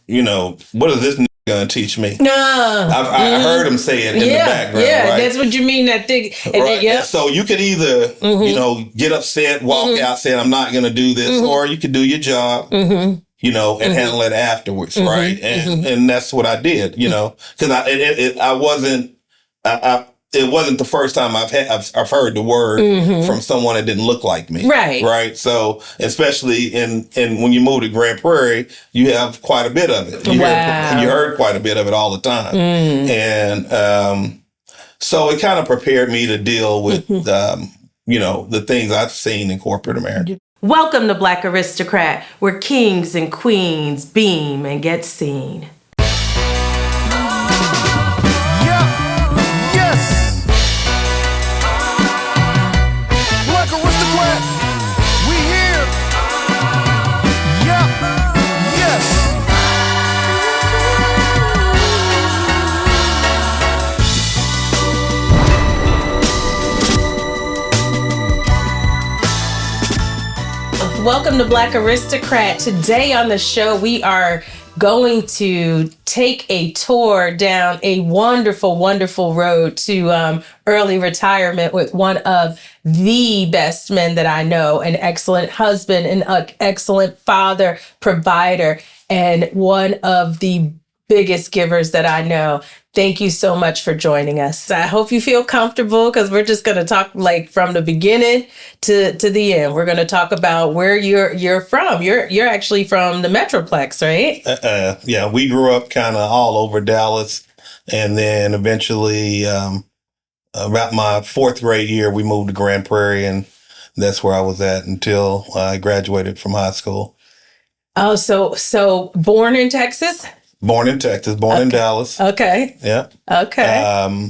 what is this gonna teach me? No, I heard him say it in the background. Yeah, right? That's what you mean. That thing. Right. So you could either, get upset, walk out, saying I'm not gonna do this, or you could do your job. And handle it afterwards, right? And that's what I did, because it wasn't the first time I've heard the word from someone that didn't look like me, right. So especially in when you move to Grand Prairie, you have quite a bit of it. You heard quite a bit of it all the time, and so it kind of prepared me to deal with the things I've seen in corporate America. Welcome to Black Aristocrat, where kings and queens beam and get seen. Welcome to Black Aristocrat. Today on the show, we are going to take a tour down a wonderful, wonderful road to early retirement with one of the best men that I know, an excellent husband, an excellent father, provider, and one of the biggest givers that I know. Thank you so much for joining us. I hope you feel comfortable because we're just going to talk from the beginning to the end. We're going to talk about where you're from. You're actually from the Metroplex, right? Yeah, we grew up kind of all over Dallas, and then eventually, about my fourth grade year, we moved to Grand Prairie, and that's where I was at until I graduated from high school. Oh, so born in Texas? Born in Texas, born in Dallas. Okay. Yeah. Okay.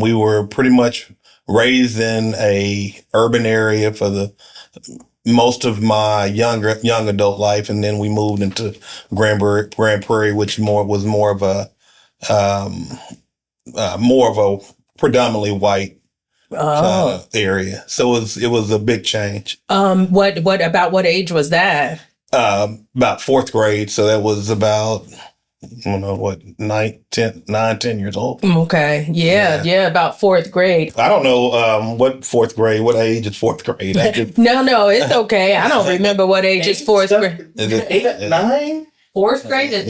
We were pretty much raised in a urban area for the most of my young adult life, and then we moved into Grand Prairie, which was more of a predominantly white area. So it was a big change. What age was that? About fourth grade. So that was about, 9, 10 years old. Okay. Yeah. About fourth grade. I don't know what age is fourth grade. No, it's okay. I don't remember what age is fourth grade. Is it 8, 9? Fourth grade is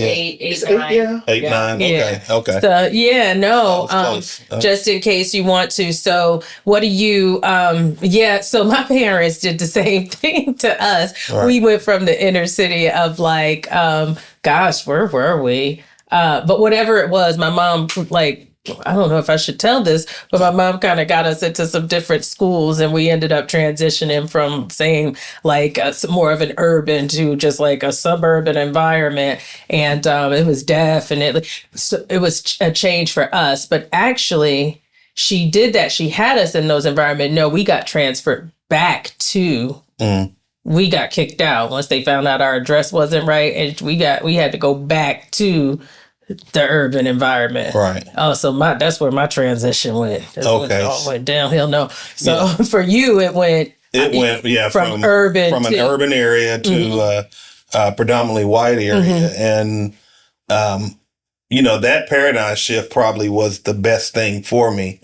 8, 9. Yeah. 8, 9. Okay. So, just in case you want to. So what do you, so my parents did the same thing to us. Right. We went from the inner city of where were we? But whatever it was, my mom, I don't know if I should tell this, but my mom kind of got us into some different schools, and we ended up transitioning from saying more of an urban to just a suburban environment. And it was definitely, it was a change for us. But actually, she did that. She had us in those environments. No, we got transferred back to. We got kicked out once they found out our address wasn't right, and we had to go back to the urban environment. Right. Oh, so that's where my transition went. It went downhill. No. So for you, it went from an urban area to a predominantly white area. And, that paradigm shift probably was the best thing for me.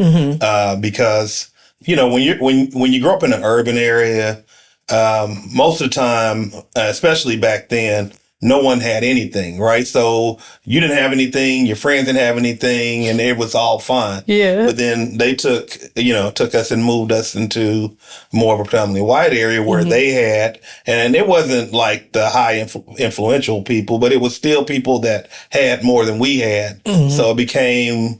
Because, when you grow up in an urban area, most of the time, especially back then, no one had anything, right? So you didn't have anything, your friends didn't have anything, and it was all fine. Yeah. But then they took us and moved us into more of a predominantly white area where they had, and it wasn't like the high influential people, but it was still people that had more than we had. So it became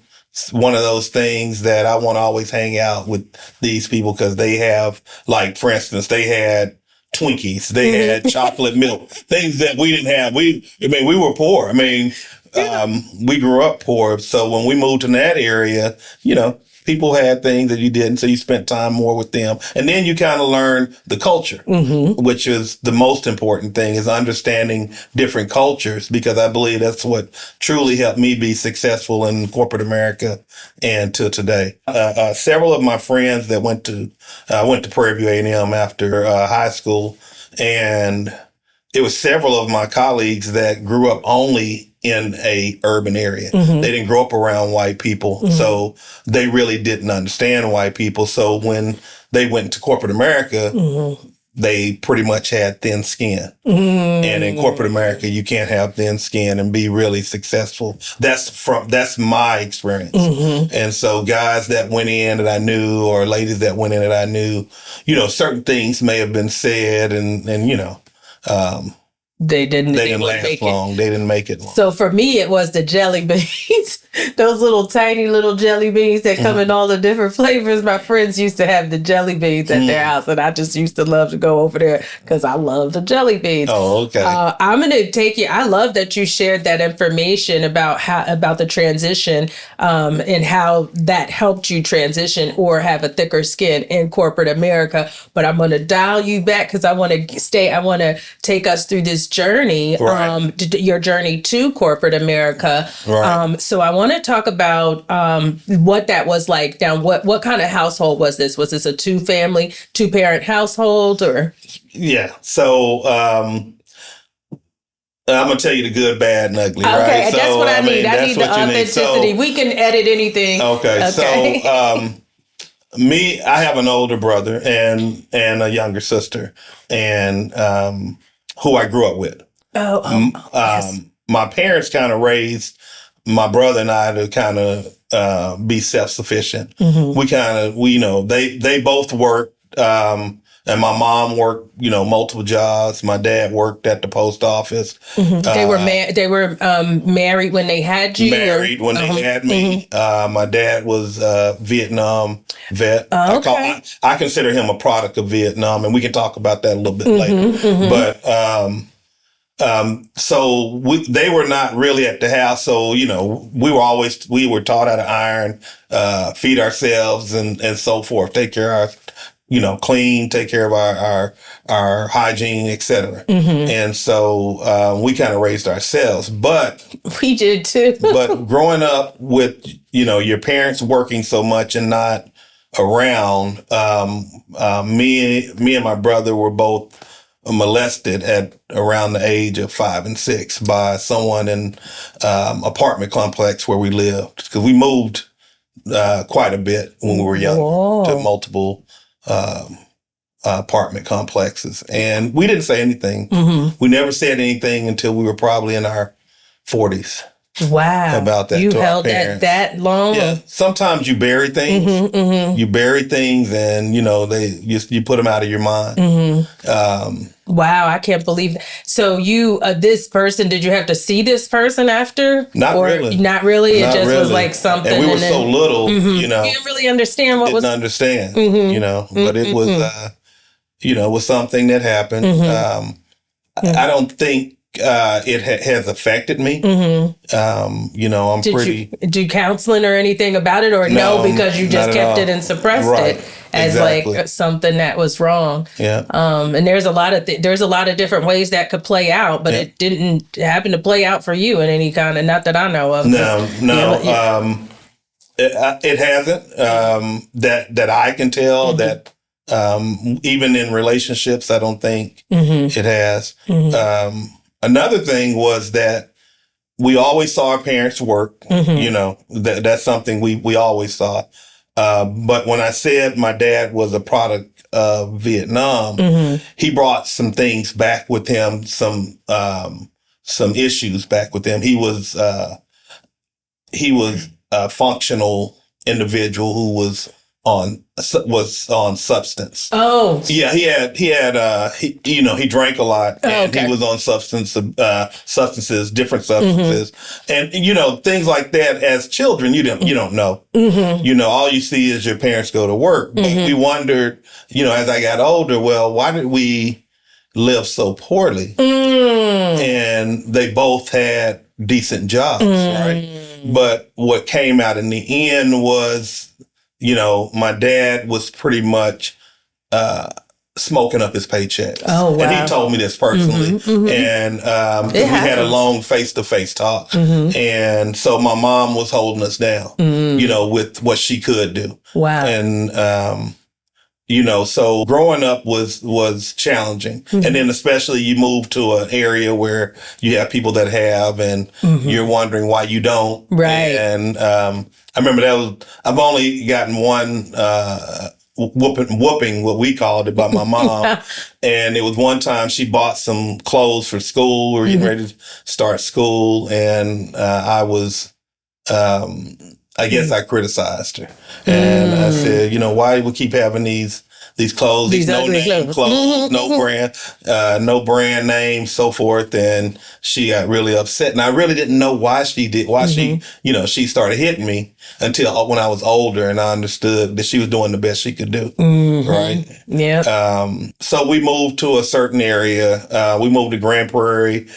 one of those things that I want to always hang out with these people because they have, for instance, they had Twinkies, they had chocolate milk, things that we didn't have. We were poor. We grew up poor. So when we moved to that area, people had things that you didn't. So you spent time more with them. And then you kind of learn the culture, which is the most important thing, is understanding different cultures, because I believe that's what truly helped me be successful in corporate America and to today. Several of my friends that went to Prairie View A&M after high school, and it was several of my colleagues that grew up only in a urban area. They didn't grow up around white people. So they really didn't understand white people. So when they went to corporate America, they pretty much had thin skin. And in corporate America, you can't have thin skin and be really successful. That's my experience. And so guys that went in that I knew, or ladies that went in that I knew, certain things may have been said and they didn't last long. They didn't make it long. So for me, it was the jelly beans. Those little tiny little jelly beans that come in all the different flavors. My friends used to have the jelly beans at their house, and I just used to love to go over there because I love the jelly beans. Oh, okay. I'm going to take you. I love that you shared that information about the transition and how that helped you transition or have a thicker skin in corporate America. But I'm going to dial you back because I want to take us through this journey, your journey to corporate America. Right. So I want to talk about what that was like. Now, what kind of household was this? Was this a two-parent household, or? Yeah. So I'm gonna tell you the good, bad, and ugly. Okay, right? and that's what I need. I need the what you authenticity. We can edit anything. Okay. So I have an older brother and a younger sister, and who I grew up with. Yes. My parents kind of raised my brother and I to kind of be self-sufficient. They both worked, and my mom worked, multiple jobs. My dad worked at the post office. They were married when they had you? Married when they had me. My dad was a Vietnam vet. Okay. I consider him a product of Vietnam, and we can talk about that a little bit later. But so they were not really at the house. So, we were taught how to iron, feed ourselves and so forth, take care of our, clean, take care of our hygiene, etc. And so, we kind of raised ourselves, but we did too. But growing up with, your parents working so much and not around, me and my brother were both molested at around the age of 5 and 6 by someone in apartment complex where we lived, because we moved quite a bit when we were young. Whoa. To multiple apartment complexes, and we didn't say anything. We never said anything until we were probably in our 40s. Wow. About that. You to held our parents. that long? Yeah. Sometimes you bury things. You bury things and, you put them out of your mind. Wow. I can't believe that. So this person, did you have to see this person after? Not really. Not really? Not it just really. was like something. And we were so little, You didn't really understand what was. Didn't understand, but it was, it was something that happened. I don't think it has affected me. I'm Did you do counseling or anything about it, or no because you just kept it and suppressed it as like something that was wrong? Yeah. And there's a lot of different ways that could play out, but it didn't happen to play out for you in any kind of, not that I know of. No. It hasn't. That I can tell that. Even in relationships, I don't think it has. Another thing was that we always saw our parents work. That's something we always saw. But when I said my dad was a product of Vietnam, he brought some things back with him, some issues back with him. He was a functional individual who was on substance. Oh, yeah. He drank a lot, and he was on substances, different substances, and things like that. As children, you don't know. All you see is your parents go to work. But we wondered, as I got older, well, why did we live so poorly? And they both had decent jobs, right? But what came out in the end was, my dad was pretty much smoking up his paychecks. Oh, wow. And he told me this personally. And we had a long face-to-face talk. And so my mom was holding us down, with what she could do. Wow. And, so growing up was challenging. Mm-hmm. And then especially you move to an area where you have people that have, and you're wondering why you don't. Right. And I remember I've only gotten one whooping, what we called it, by my mom. And it was one time she bought some clothes for school. We were getting ready to start school. And I was, I guess I criticized her. And I said, why do we keep having these clothes, these no-name clothes, no brand name, so forth. And she got really upset. And I really didn't know why she she started hitting me until when I was older and I understood that she was doing the best she could do. Right? Yeah. So we moved to a certain area. We moved to Grand Prairie.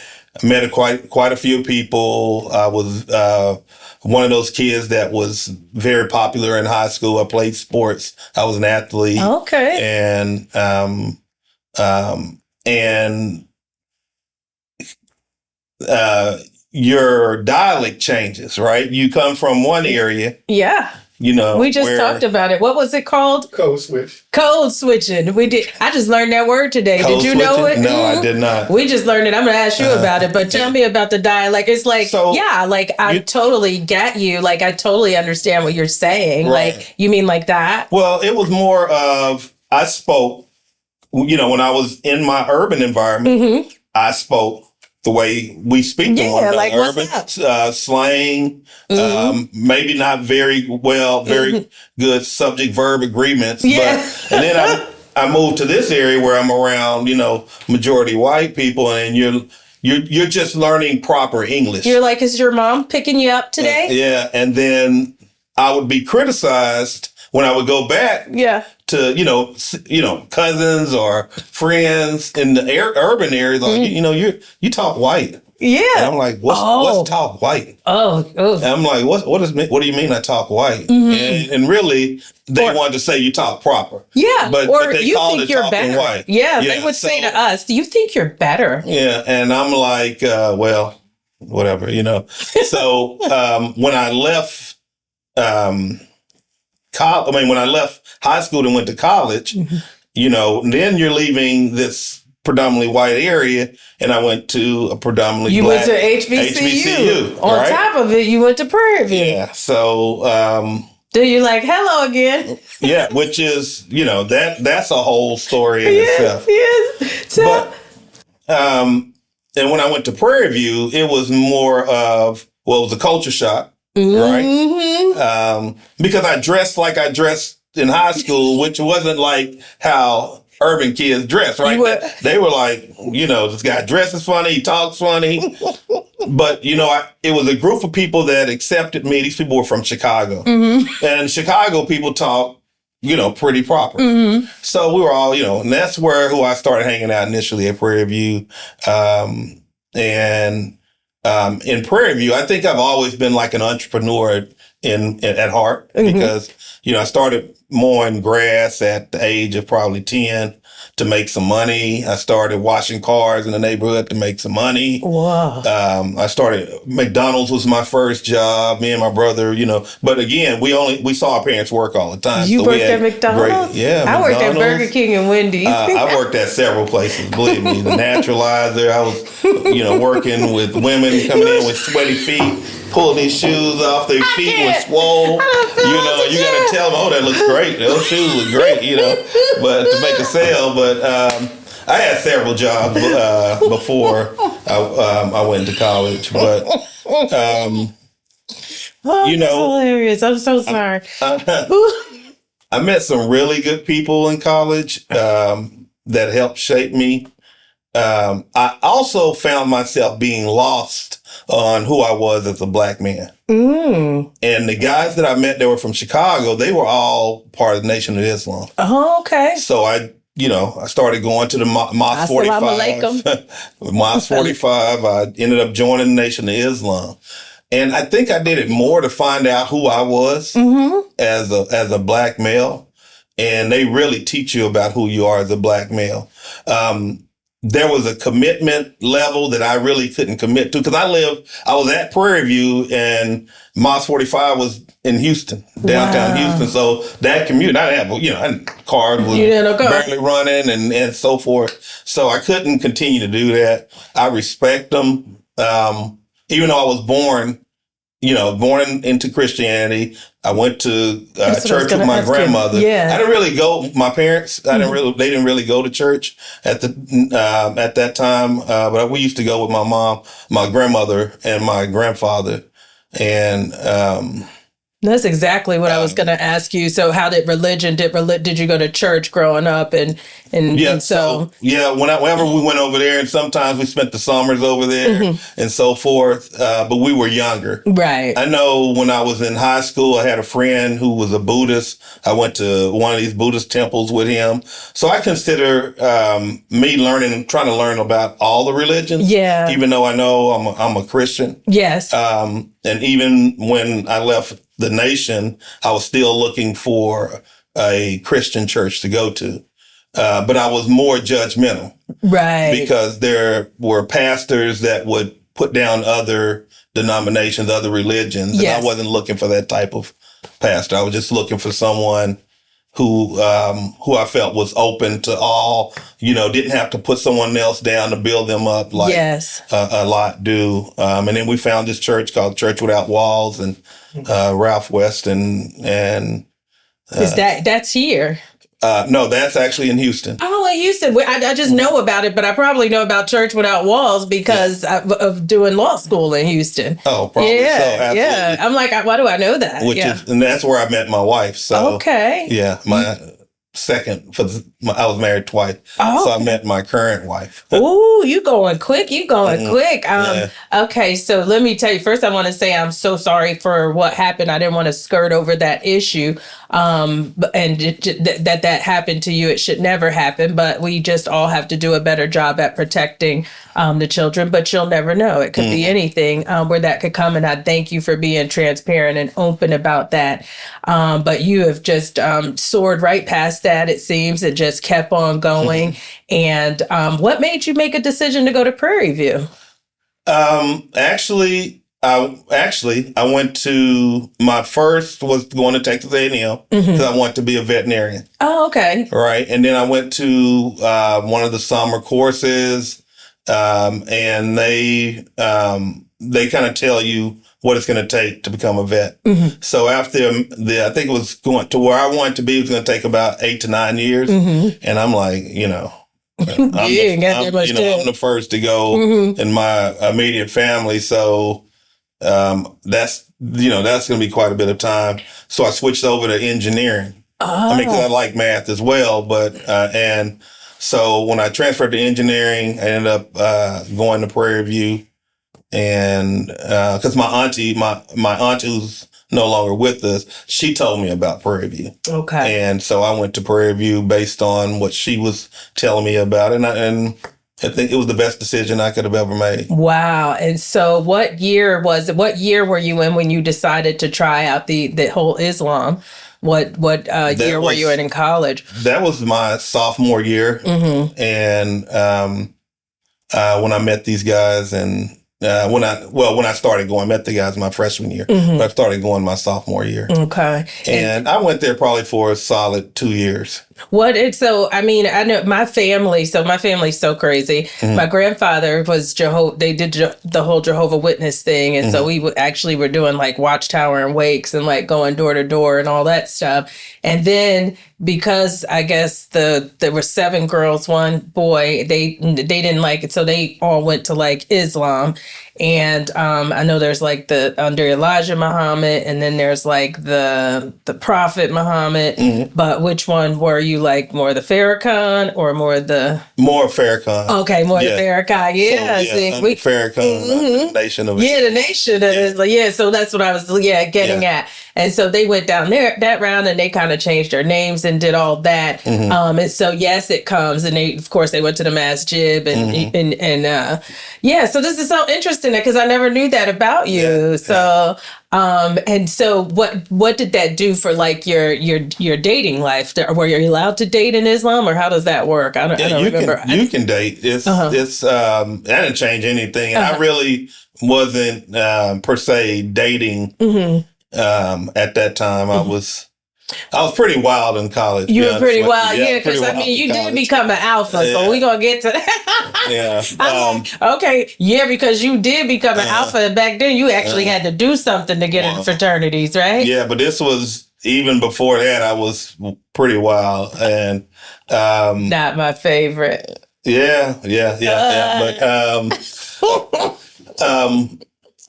I met quite a few people. I was one of those kids that was very popular in high school. I played sports. I was an athlete. Okay. And your dialect changes, right? You come from one area. Yeah. We just talked about it. What was it called? Code switch. Code switching. We did. I just learned that word today. Code did you know it? No, I did not. We just learned it. I'm going to ask you about it, but tell me about the dialect. It's like, I totally get you. Like, I totally understand what you're saying. Right. Like, you mean like that? Well, it was more of, I spoke, when I was in my urban environment, I spoke the way we speak to one another. Like urban slang, maybe not very good subject-verb agreements. Yeah. But, and then I moved to this area where I'm around, majority white people, and you're just learning proper English. You're like, is your mom picking you up today? Yeah, and then I would be criticized when I would go back. Yeah. To cousins or friends in the urban areas, like you talk white. Yeah, and I'm like, what's talk white? Oh. And I'm like, what do you mean I talk white? And really, they wanted to say you talk proper. Yeah, but they you called think it you're talking better. white. Yeah, they would say to us, "You think you're better?" Yeah, and I'm like, well, whatever, So when I left. When I left high school and went to college, then you're leaving this predominantly white area, and I went to a predominantly black. You went to HBCU. On right? top of it, you went to Prairie View. Yeah. So. Do you like hello again? Yeah, which is that's a whole story in itself. Yes. But and when I went to Prairie View, it was more of it was a culture shock. Right? Because I dressed like I dressed in high school, which wasn't like how urban kids dress, right? They were like, this guy dresses funny, he talks funny. But, it was a group of people that accepted me. These people were from Chicago. And Chicago people talk, pretty proper. So we were all, and that's who I started hanging out initially at Prairie View. In Prairie View, I think I've always been like an entrepreneur at heart because, I started mowing grass at the age of probably 10 to make some money. I started washing cars in the neighborhood to make some money. Wow. I started, McDonald's was my first job, me and my brother, but again, we saw our parents work all the time. You worked at McDonald's? I worked at Burger King and Wendy's. I worked at several places, believe me. The Naturalizer, I was, working with women coming in with sweaty feet, pulling these shoes off, their feet were swole. You got to tell them, that looks great. Those shoes look great, but to make a sale. But I had several jobs before I went to college. But, that's hilarious. I'm so sorry. I met some really good people in college that helped shape me. I also found myself being lost on who I was as a black man. And the guys that I met that were from Chicago, they were all part of the Nation of Islam. Oh, okay. So I started going to the Mosque 45. Mosque 45. I ended up joining the Nation of Islam. And I think I did it more to find out who I was as a black male. And they really teach you about who you are as a black male. there was a commitment level that I really couldn't commit to, because I was at Prairie View, and Mos 45 was in Houston, downtown Houston. So that commute, I didn't have, cars was barely running and so forth. So I couldn't continue to do that. I respect them. Even though I was born into Christianity. I went to church with my grandmother. Yeah. I didn't really go. My parents, they didn't really go to church at that time. But we used to go with my mom, my grandmother, and my grandfather. And that's exactly what I was going to ask you. So, how did did you go to church growing up? And so whenever we went over there, and sometimes we spent the summers over there and so forth. But we were younger, right? I know when I was in high school, I had a friend who was a Buddhist. I went to one of these Buddhist temples with him. So I consider me trying to learn about all the religions. Yeah. Even though I know I'm a Christian. Yes. And even when I left the nation, I was still looking for a Christian church to go to. But I was more judgmental. Right. Because there were pastors that would put down other denominations, other religions. Yes. And I wasn't looking for that type of pastor. I was just looking for someone who I felt was open to all, didn't have to put someone else down to build them up like a lot do. And then we found this church called Church Without Walls, and Ralph West and is that's here? No, that's actually in Houston. Oh, in Houston. I just know about it, but I probably know about Church Without Walls because of doing law school in Houston. Oh, probably. Yeah, so, absolutely. Yeah. I'm like, why do I know that? And that's where I met my wife. So, okay. Yeah, I was married twice. Oh. So I met my current wife. Ooh, you going quick. Quick. Okay, so let me tell you, first I want to say I'm so sorry for what happened. I didn't want to skirt over that issue. And that happened to you. It should never happen, but we just all have to do a better job at protecting the children, but you'll never know. It could be anything where that could come. And I thank you for being transparent and open about that. But you have just soared right past that, it seems. It just kept on going. And what made you make a decision to go to Prairie View? I went to, my first was going to Texas A&M because I wanted to be a veterinarian. Oh, okay. Right. And then I went to one of the summer courses, and they kind of tell you what it's going to take to become a vet. So after I think it was going to where I wanted to be, it was going to take about 8 to 9 years. And I'm like, I'm the first to go in my immediate family. So that's going to be quite a bit of time. So I switched over to engineering. I mean, 'cause I like math as well, but and so when I transferred to engineering, I ended up going to Prairie View, and because my aunt who's no longer with us, she told me about Prairie View. Okay, and so I went to Prairie View based on what she was telling me about it, and I think it was the best decision I could have ever made. Wow. And so what year were you in when you decided to try out the whole Islam? What year were you in college? That was my sophomore year. And when I met these guys, and when I started going, met the guys my freshman year, but I started going my sophomore year. Okay. And I went there probably for a solid 2 years. I know my family's so crazy. My grandfather was they did the whole Jehovah Witness thing. And so we actually were doing like Watchtower and wakes and like going door to door and all that stuff. And then because I guess there were 7 girls, 1 boy, they didn't like it. So they all went to like Islam. And I know there's like under Elijah Muhammad, and then there's like the Prophet Muhammad. But which one were you like, more the Farrakhan or more Farrakhan? Okay, the Farrakhan. Yeah, Farrakhan, the Nation of Islam. Yeah, the Nation of Islam. Yeah, so that's what I was getting at. And so they went down there that round and they kind of changed their names and did all that. Mm-hmm. And so, yes, it comes. And they, of course, they went to the masjid so this is so interesting because I never knew that about you. Yeah. So, and so what did that do for like your dating life? Were you allowed to date in Islam, or how does that work? I don't remember. You can date. That didn't change anything. I really wasn't per se dating at that time. I was pretty wild in college. You were pretty wild, because you did become an alpha, so we're going to get to that. Okay, because you did become an alpha, and back then you actually had to do something to get into fraternities, right? Yeah, but this was, even before that, I was pretty wild, and not my favorite. Yeah.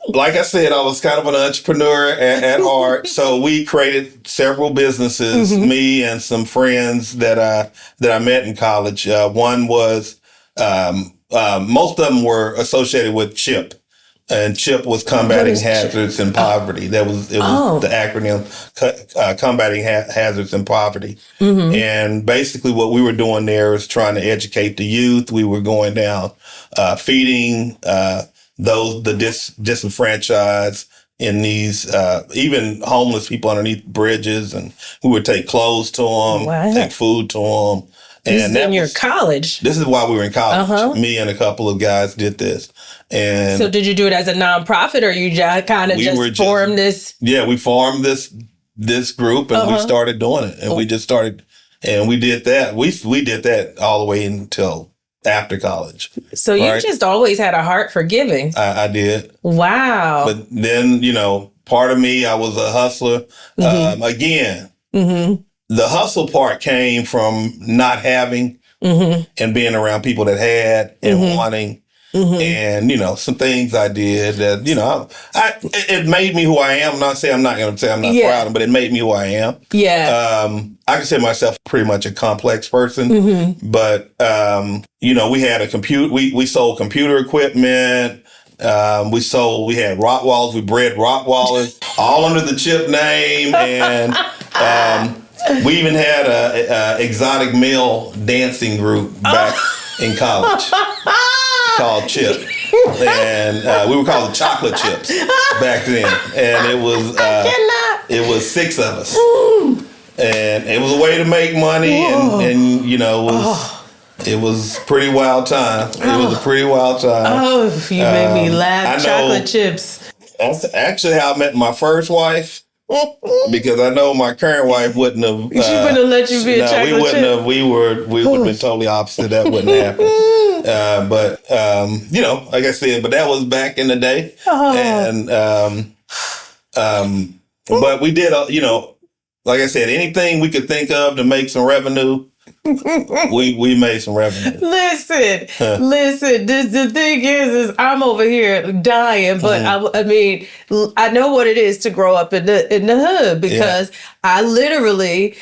But like I said, I was kind of an entrepreneur at heart. So we created several businesses, me and some friends that I met in college. One was, most of them were associated with CHIP. And CHIP was combating hazards and poverty. It was the acronym, combating hazards and poverty. Mm-hmm. And basically what we were doing there is trying to educate the youth. We were going down, feeding, the disenfranchised in these, even homeless people underneath bridges, and we would take clothes to them, take food to them. And in your college? This is while we were in college. Me and a couple of guys did this. And so did you do it as a nonprofit, or you just kind of formed this? Yeah, we formed this group, and we started doing it, and we just started, and we did that. We did that all the way until after college. So you just always had a heart for giving. I did. Wow. But then, part of me, I was a hustler. Again, the hustle part came from not having and being around people that had and wanting. And, some things I did that, it made me who I am. I'm not going to say I'm not proud of, but it made me who I am. Yeah. I consider myself pretty much a complex person, but, we had a computer, we sold computer equipment. We had Rottweilers, we bred Rottweilers, all under the CHIP name. And, we even had a exotic male dancing group back in college. Called Chip, and we were called the Chocolate Chips back then, and it was 6 of us, and it was a way to make money, and it was pretty wild time. It was a pretty wild time. Oh, you made me laugh. Chocolate Chips. That's actually how I met my first wife. Because I know my current wife wouldn't have. She wouldn't have let you be a chocolate chip. We would have been totally opposite. That wouldn't happen. But like I said, but that was back in the day, and but we did, like I said, anything we could think of to make some revenue. we made some revenue. Listen. The thing is I'm over here dying, but I know what it is to grow up in the hood, because I literally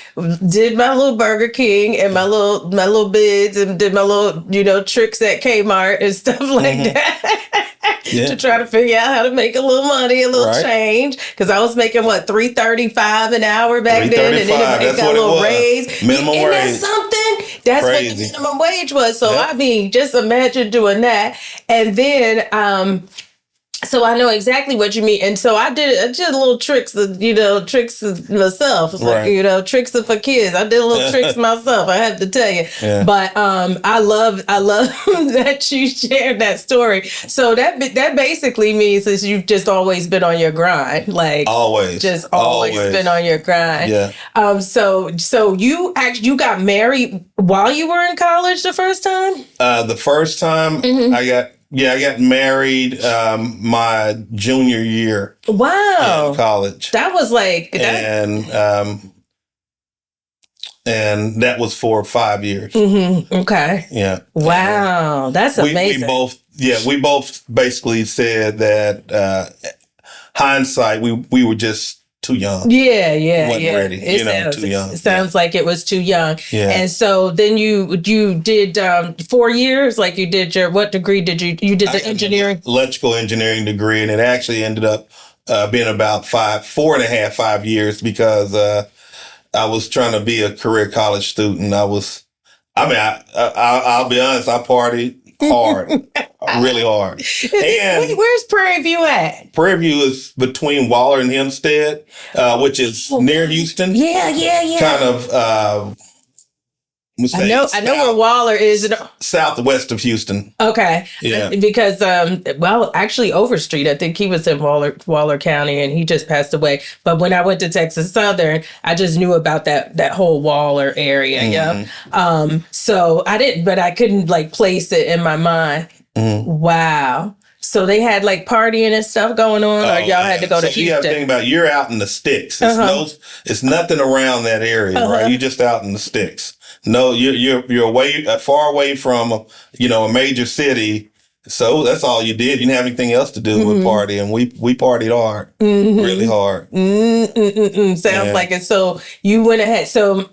did my little Burger King and my little bids and did my little tricks at Kmart and stuff like that. To try to figure out how to make a little money, a little change, because I was making $3.35 an hour back then, and then it got a little raise. Minimum wage. That's something. That's crazy. What the minimum wage was. So just imagine doing that, and then so I know exactly what you mean. And so I did little tricks, tricks myself. It's like, tricks for kids. I did little tricks myself, I have to tell you. Yeah. But I love that you shared that story. So that basically means that you've just always been on your grind. Like always. Just always been on your grind. Yeah. So you got married while you were in college the first time? The first time I got married my junior year. Wow. In college. That was like and that was for 5 years. Mm-hmm. Okay. Yeah. Wow. That's amazing. We both basically said that hindsight, we were just too young. Yeah. Wasn't ready. Too young. It sounds like it was too young. Yeah. And so then you did 4 years, like you did what degree did you did the engineering? Electrical engineering degree, and it actually ended up been about 4.5 years because I was trying to be a career college student. I'll be honest, I partied hard, really hard. And where's Prairie View at? Prairie View is between Waller and Hempstead, which is near Houston. Yeah. Kind of. I know where Waller is. Southwest of Houston. Okay. Yeah. Because, actually Overstreet, I think he was in Waller County and he just passed away. But when I went to Texas Southern, I just knew about that whole Waller area. Mm-hmm. Yeah. So I didn't, but I couldn't like place it in my mind. Mm-hmm. Wow. So they had like partying and stuff going on, or y'all had to go to Houston? You got to think about, you're out in the sticks. It's nothing around that area, right? You're just out in the sticks. No, you're far away from a major city. So that's all you did. You didn't have anything else to do with partying. We partied hard, really hard. Sounds like it. So you went ahead. So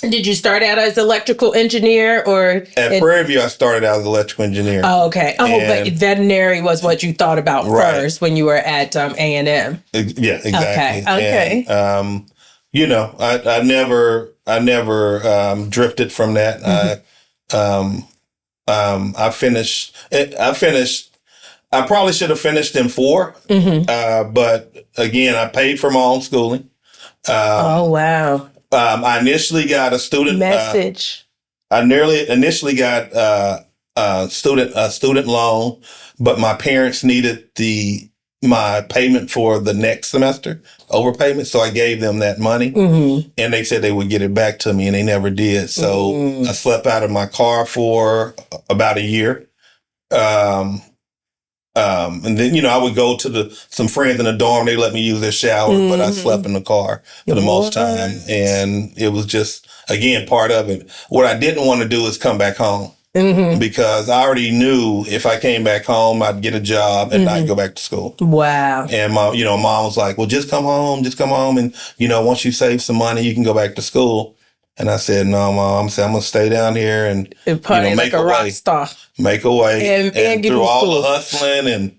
did you start out as electrical engineer or? At Prairie View, I started out as electrical engineer. Oh, okay. But veterinary was what you thought about first when you were at A&M. Yeah, exactly. Okay. And, I never drifted from that. I finished. I probably should have finished in 4, but again, I paid for my own schooling. Oh wow! I initially got a student message. I initially got a student loan, but my parents needed my payment for the next semester, overpayment. So I gave them that money and they said they would get it back to me and they never did. So I slept out of my car for about a year. And then, I would go to some friends in the dorm. They let me use their shower, but I slept in the car for the most time. And it was just, again, part of it. What I didn't want to do is come back home. Because I already knew if I came back home, I'd get a job and not go back to school. Wow. And mom was like, well, just come home. And, once you save some money, you can go back to school. And I said, no, Mom, I'm going to stay down here and party like a rock star. Make a way. And through all the hustling and,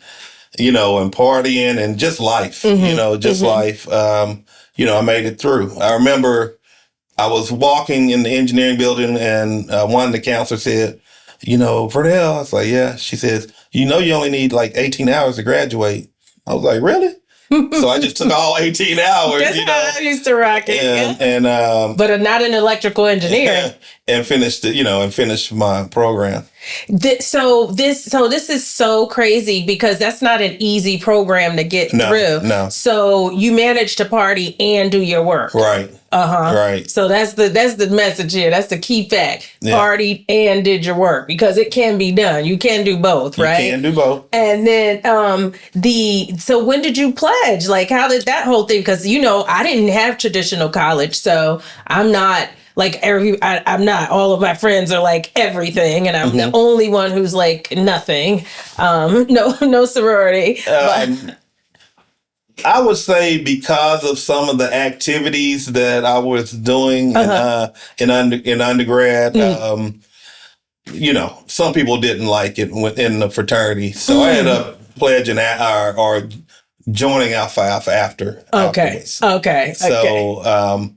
and partying and just life, life, I made it through. I remember I was walking in the engineering building and one of the counselors said, Vernell, I was like, yeah. She says, you only need like 18 hours to graduate. I was like, really? So I just took all 18 hours. That's how I used to rock it. But not an electrical engineer. And finished my program. So this is so crazy because that's not an easy program to get through. No. So you managed to party and do your work. Right. Right. So that's the message here. That's the key fact. Yeah. Partied and did your work because it can be done. You can do both, right? You can do both. And then so when did you pledge? Like how did that whole thing? Because I didn't have traditional college, so I'm not like I'm not. All of my friends are like everything, and I'm the only one who's like nothing. No sorority. I would say because of some of the activities that I was doing in undergrad, some people didn't like it within the fraternity. So I ended up pledging or joining Alpha Alpha afterwards. Okay. So,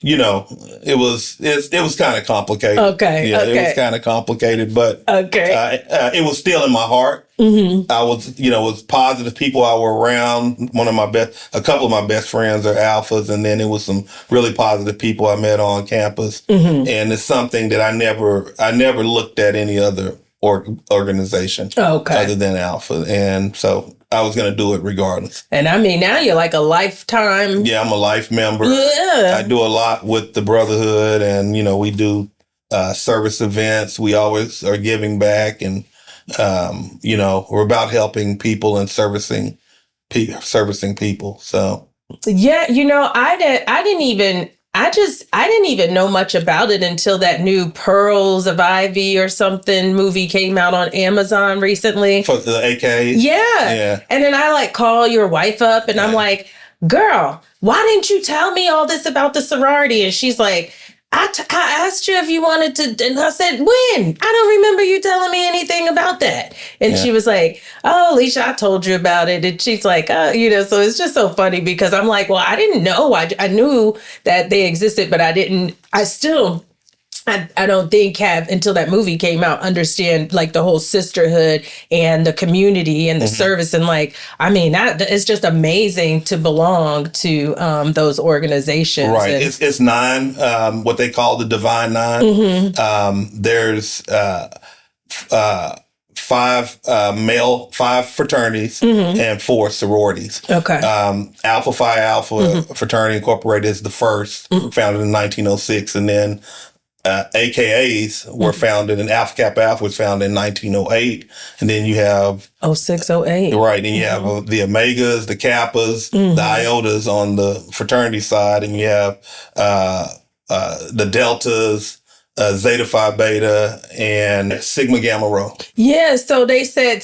it was kind of complicated. Okay. It was kind of complicated, but it was still in my heart. I was, it was positive people I were around. A couple of my best friends are alphas, and then it was some really positive people I met on campus. And it's something that I never looked at any other organization other than Alpha, and so I was going to do it regardless. And I mean, now you're like a lifetime. Yeah, I'm a life member. Yeah. I do a lot with the Brotherhood, and we do service events. We always are giving back, and we're about helping people and servicing people. So yeah, I didn't even know much about it until that new Pearls of Ivy or something movie came out on Amazon recently. For the AK? Yeah. And then I call your wife up and I'm like, girl, why didn't you tell me all this about the sorority? And she's like, I asked you if you wanted to, and I said, when? I don't remember you telling me anything about that. And she was like, oh, Alicia, I told you about it. And she's like, oh, so it's just so funny because I'm like, well, I didn't know. I knew that they existed, but I don't think have until that movie came out understand like the whole sisterhood and the community and the service and that it's just amazing to belong to those organizations. Right, it's 9, what they call the Divine 9. There's 5 fraternities and 4 sororities. Okay. Alpha Phi Alpha Fraternity Incorporated is the first, founded in 1906, and then AKAs were founded, and Alpha Kappa Alpha was founded in 1908. And then you have 0608. Right. And you have the Omegas, the Kappas, the Iotas on the fraternity side, and you have the Deltas, Zeta Phi Beta, and Sigma Gamma Rho. Yeah, so they said,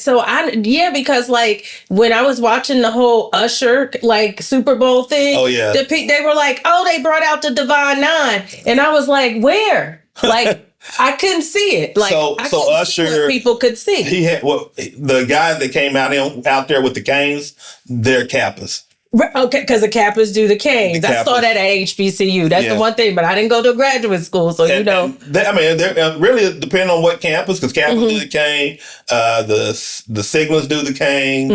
because like when I was watching the whole Usher like Super Bowl thing, they were like, oh, they brought out the Divine 9. And I was like, where? Like, I couldn't see it. Like, so Usher, see what people could see. He had the guys that came out there with the canes, they're Kappas. Okay, because the Kappas do the canes. I saw that at HBCU. That's the one thing, but I didn't go to graduate school, so they're really depending on what campus, because Kappas do the cane, the Sigmas do the cane,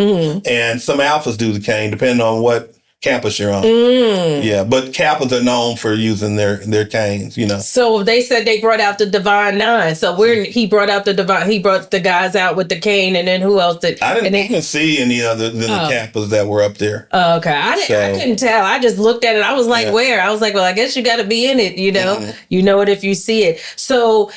and some Alphas do the cane, depending on what campus you're on. Yeah, but Kappas are known for using their canes, So they said they brought out the Divine 9. So he brought out the Divine. He brought the guys out with the cane, and then who else did? I didn't see any other than the Kappas that were up there. Okay, I couldn't tell. I just looked at it. I was like, where? I was like, well, I guess you got to be in it. You know it if you see it. So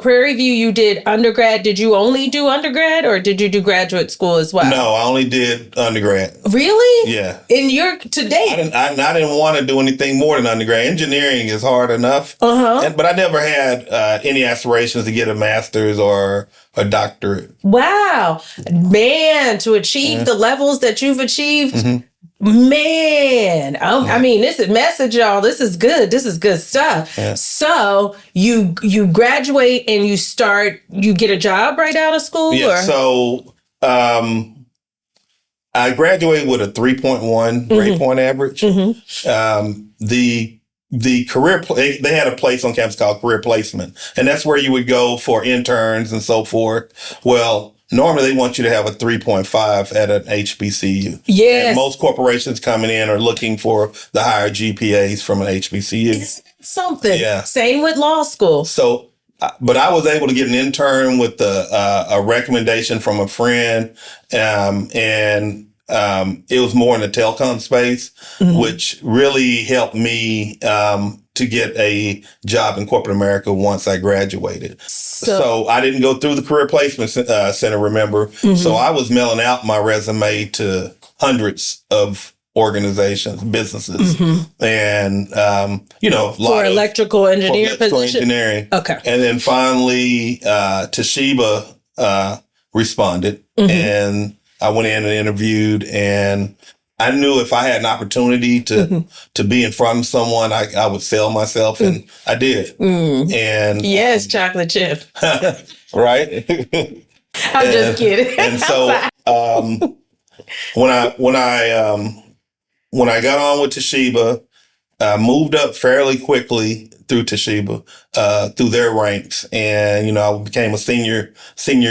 Prairie View, you did undergrad. Did you only do undergrad, or did you do graduate school as well? No, I only did undergrad. Really? Yeah. In your to date? I didn't want to do anything more than undergrad. Engineering is hard enough. But I never had any aspirations to get a master's or a doctorate. Wow. Man, to achieve the levels that you've achieved, man. I mean, this is message, y'all. This is good. This is good stuff. Yeah. So you graduate and you get a job right out of school? Yeah, so I graduated with a 3.1 grade point average. The career, they had a place on campus called career placement, and that's where you would go for interns and so forth. Well, normally they want you to have a 3.5 at an HBCU. Yes. And most corporations coming in are looking for the higher GPAs from an HBCU. Isn't that something? Yeah. Same with law school. So, but I was able to get an intern with a recommendation from a friend, and it was more in the telecom space, which really helped me to get a job in corporate America once I graduated. So I didn't go through the career placement center, remember? So I was mailing out my resume to hundreds of organizations, businesses, and for electrical engineering position. Engineering. Okay, and then finally Toshiba responded, and I went in and interviewed, and I knew if I had an opportunity to be in front of someone, I would sell myself, and I did. And yes, chocolate chip, right? I'm just kidding. And so when I got on with Toshiba, I moved up fairly quickly through Toshiba, through their ranks, and I became a senior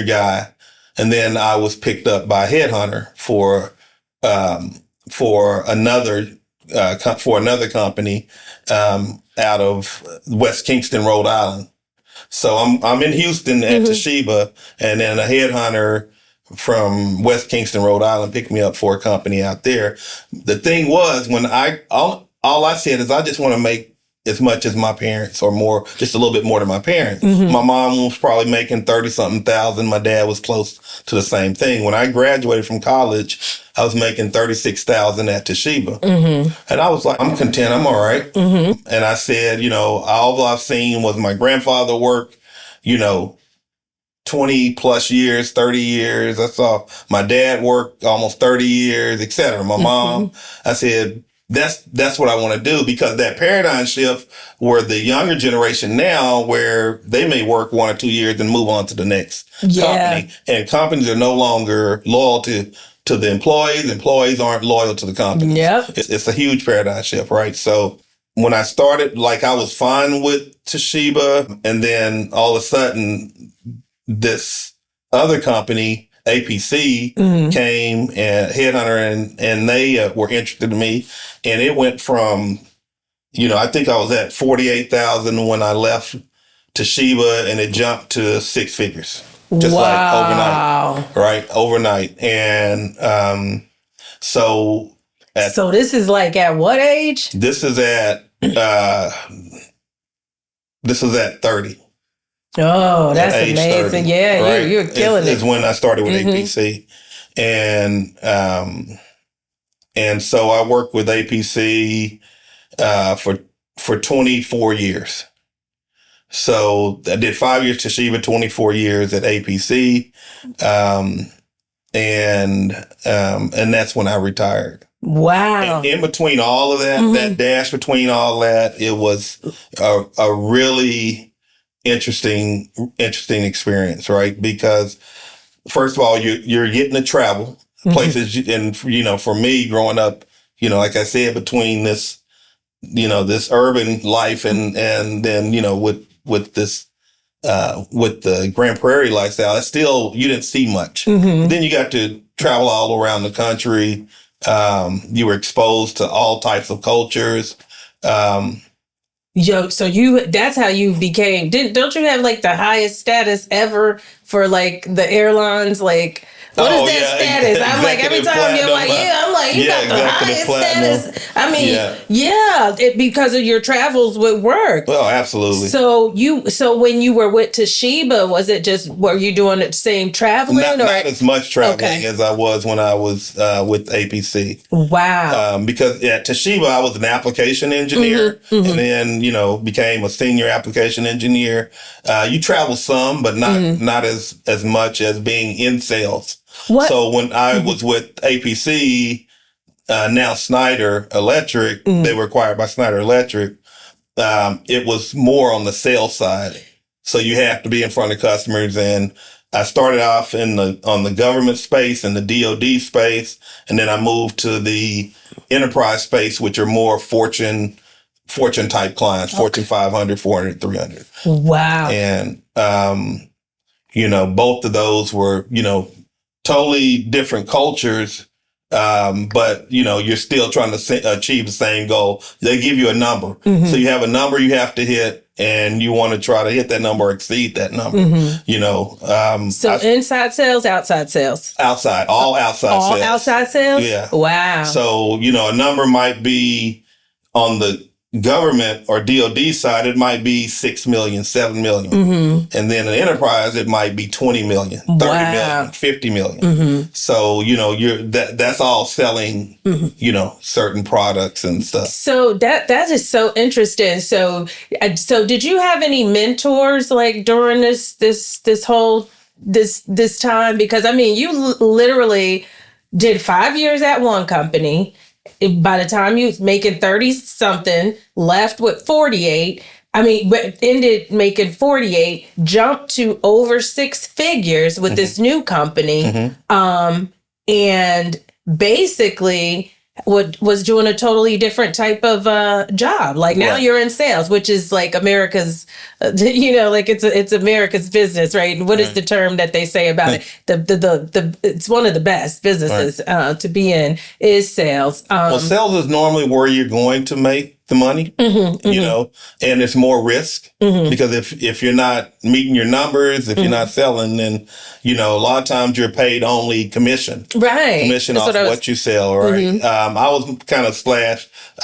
guy, and then I was picked up by a headhunter for another company out of West Kingston, Rhode Island. So I'm in Houston at Toshiba, and then a headhunter from West Kingston, Rhode Island picked me up for a company out there. The thing was, when all I said is I just want to make as much as my parents, or more, just a little bit more than my parents. My mom was probably making 30-something thousand. My dad was close to the same thing. When I graduated from college, I was making $36,000 at Toshiba. And I was like, I'm content. I'm all right. And I said, all I've seen was my grandfather work, 20 plus years, 30 years. I saw my dad work almost 30 years, et cetera. My mom, I said, that's what I want to do, because that paradigm shift where the younger generation now, where they may work 1 or 2 years and move on to the next company, and companies are no longer loyal to the employees. Employees aren't loyal to the company. Yep. It's a huge paradigm shift, right? So when I started, like, I was fine with Toshiba, and then all of a sudden this other company, APC, came and headhunter, and they were interested in me, and it went from, I think I was at 48,000 when I left Toshiba, and it jumped to 6 figures, just like overnight, right? Overnight, and so this is like at what age? This is at 30. Oh, that's amazing. 30, yeah, right? you're killing it. It's when I started with APC. And so I worked with APC for 24 years. So I did 5 years Toshiba, 24 years at APC. And that's when I retired. Wow. And in between all of that, that dash between all that, it was a really interesting experience, right? Because first of all, you're getting to travel places, and for me growing up, like I said, between this, this urban life and then with this with the Grand Prairie lifestyle, it's still, you didn't see much. Then you got to travel all around the country. You were exposed to all types of cultures. That's how you became, don't you have like the highest status ever for like the airlines? Like, what is that status? I'm like, every time you're like, I'm like, you got the highest status. I mean, because of your travels with work. Well, absolutely. So when you were with Toshiba, was it just, were you doing the same traveling? Not as much traveling as I was when I was with APC. Wow. Because at Toshiba, I was an application engineer, and then, became a senior application engineer. You travel some, but not as much as being in sales. What? So when I was with APC, now Schneider Electric, they were acquired by Schneider Electric. It was more on the sales side. So you have to be in front of customers. And I started off on the government space and the DoD space. And then I moved to the enterprise space, which are more Fortune type clients, Fortune 500, 400, 300. Wow. And, both of those were, totally different cultures, but you're still trying to achieve the same goal. They give you a number, so you have a number you have to hit, and you want to try to hit that number or exceed that number. Inside sales, outside sales, all outside sales. Yeah. Wow. So a number might be on the government or DoD side, it might be 6 million, 7 million. And then an enterprise, it might be 20 million, 30 million, 50 million. So, that's all selling, certain products and stuff. So that is so interesting. So did you have any mentors like during this whole time? Because I mean, you literally did 5 years at one company. By the time you was making 30 something, left with 48, ended making 48, jumped to over 6 figures with this new company. And basically was doing a totally different type of job. Like now you're in sales, which is like America's, it's America's business, right? What is the term that they say about it? It's one of the best businesses to be in is sales. Well, sales is normally where you're going to make the money, and it's more risk because if you're not meeting your numbers, if you're not selling, then, a lot of times you're paid only commission. Right. Commission off what you sell, right? I was kind of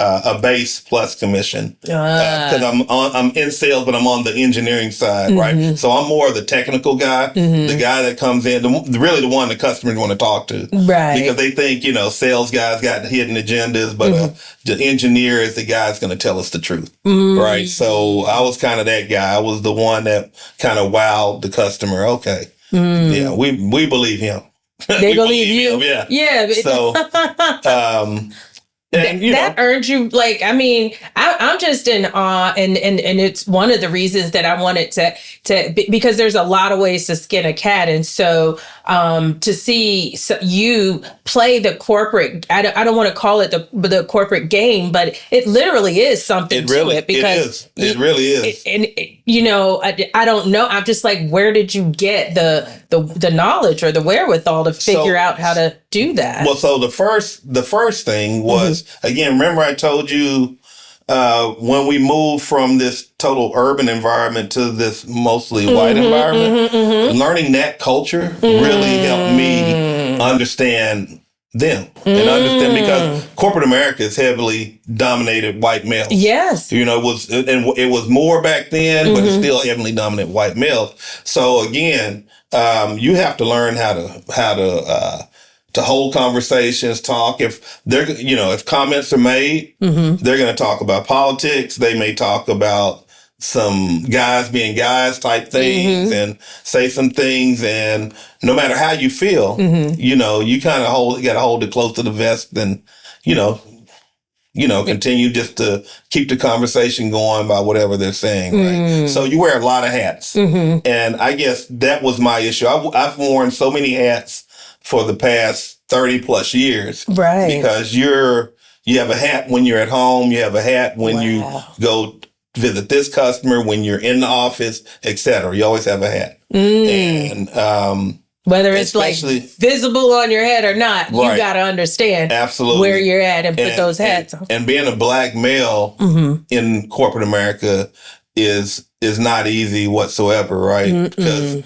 a base plus commission because I'm in sales, but I'm on the engineering side, right? So I'm more of the technical guy, the guy that comes in, really the one the customers want to talk to. Right. Because they think, sales guys got hidden agendas, but the engineer is the guy that's going to tell us the truth, right? So I was kind of that guy. I was the one that kind of wowed the customer. Okay. Yeah, we believe him. They believe you. Him, yeah. Yeah. So, And that earned you, like, I mean, I'm just in awe, and it's one of the reasons that I wanted to because there's a lot of ways to skin a cat, and so to see you play the corporate, I don't want to call it the corporate game, but it literally is something to it, because it really is. I don't know. I'm just like, where did you get the knowledge or the wherewithal to figure out how to do that? Well, so the first thing was, again, remember I told you when we moved from this total urban environment to this mostly white environment, learning that culture really helped me understand them and understand, because corporate America is heavily dominated white males. Yes. It was more back then, but it's still heavily dominated white males. So again, you have to learn how to hold conversations, talk. If comments are made, they're going to talk about politics. They may talk about some guys being guys type things and say some things. And no matter how you feel, you kind of got to hold it close to the vest and, continue just to keep the conversation going by whatever they're saying. Right. So you wear a lot of hats. And I guess that was my issue. I've worn so many hats for the past 30 plus years. Right. Because you have a hat when you're at home, you have a hat when you go visit this customer, when you're in the office, etc. You always have a hat. And whether it's like visible on your head or not, you got to understand where you're at and put those hats on. And being a black male in corporate America is not easy whatsoever, right? Because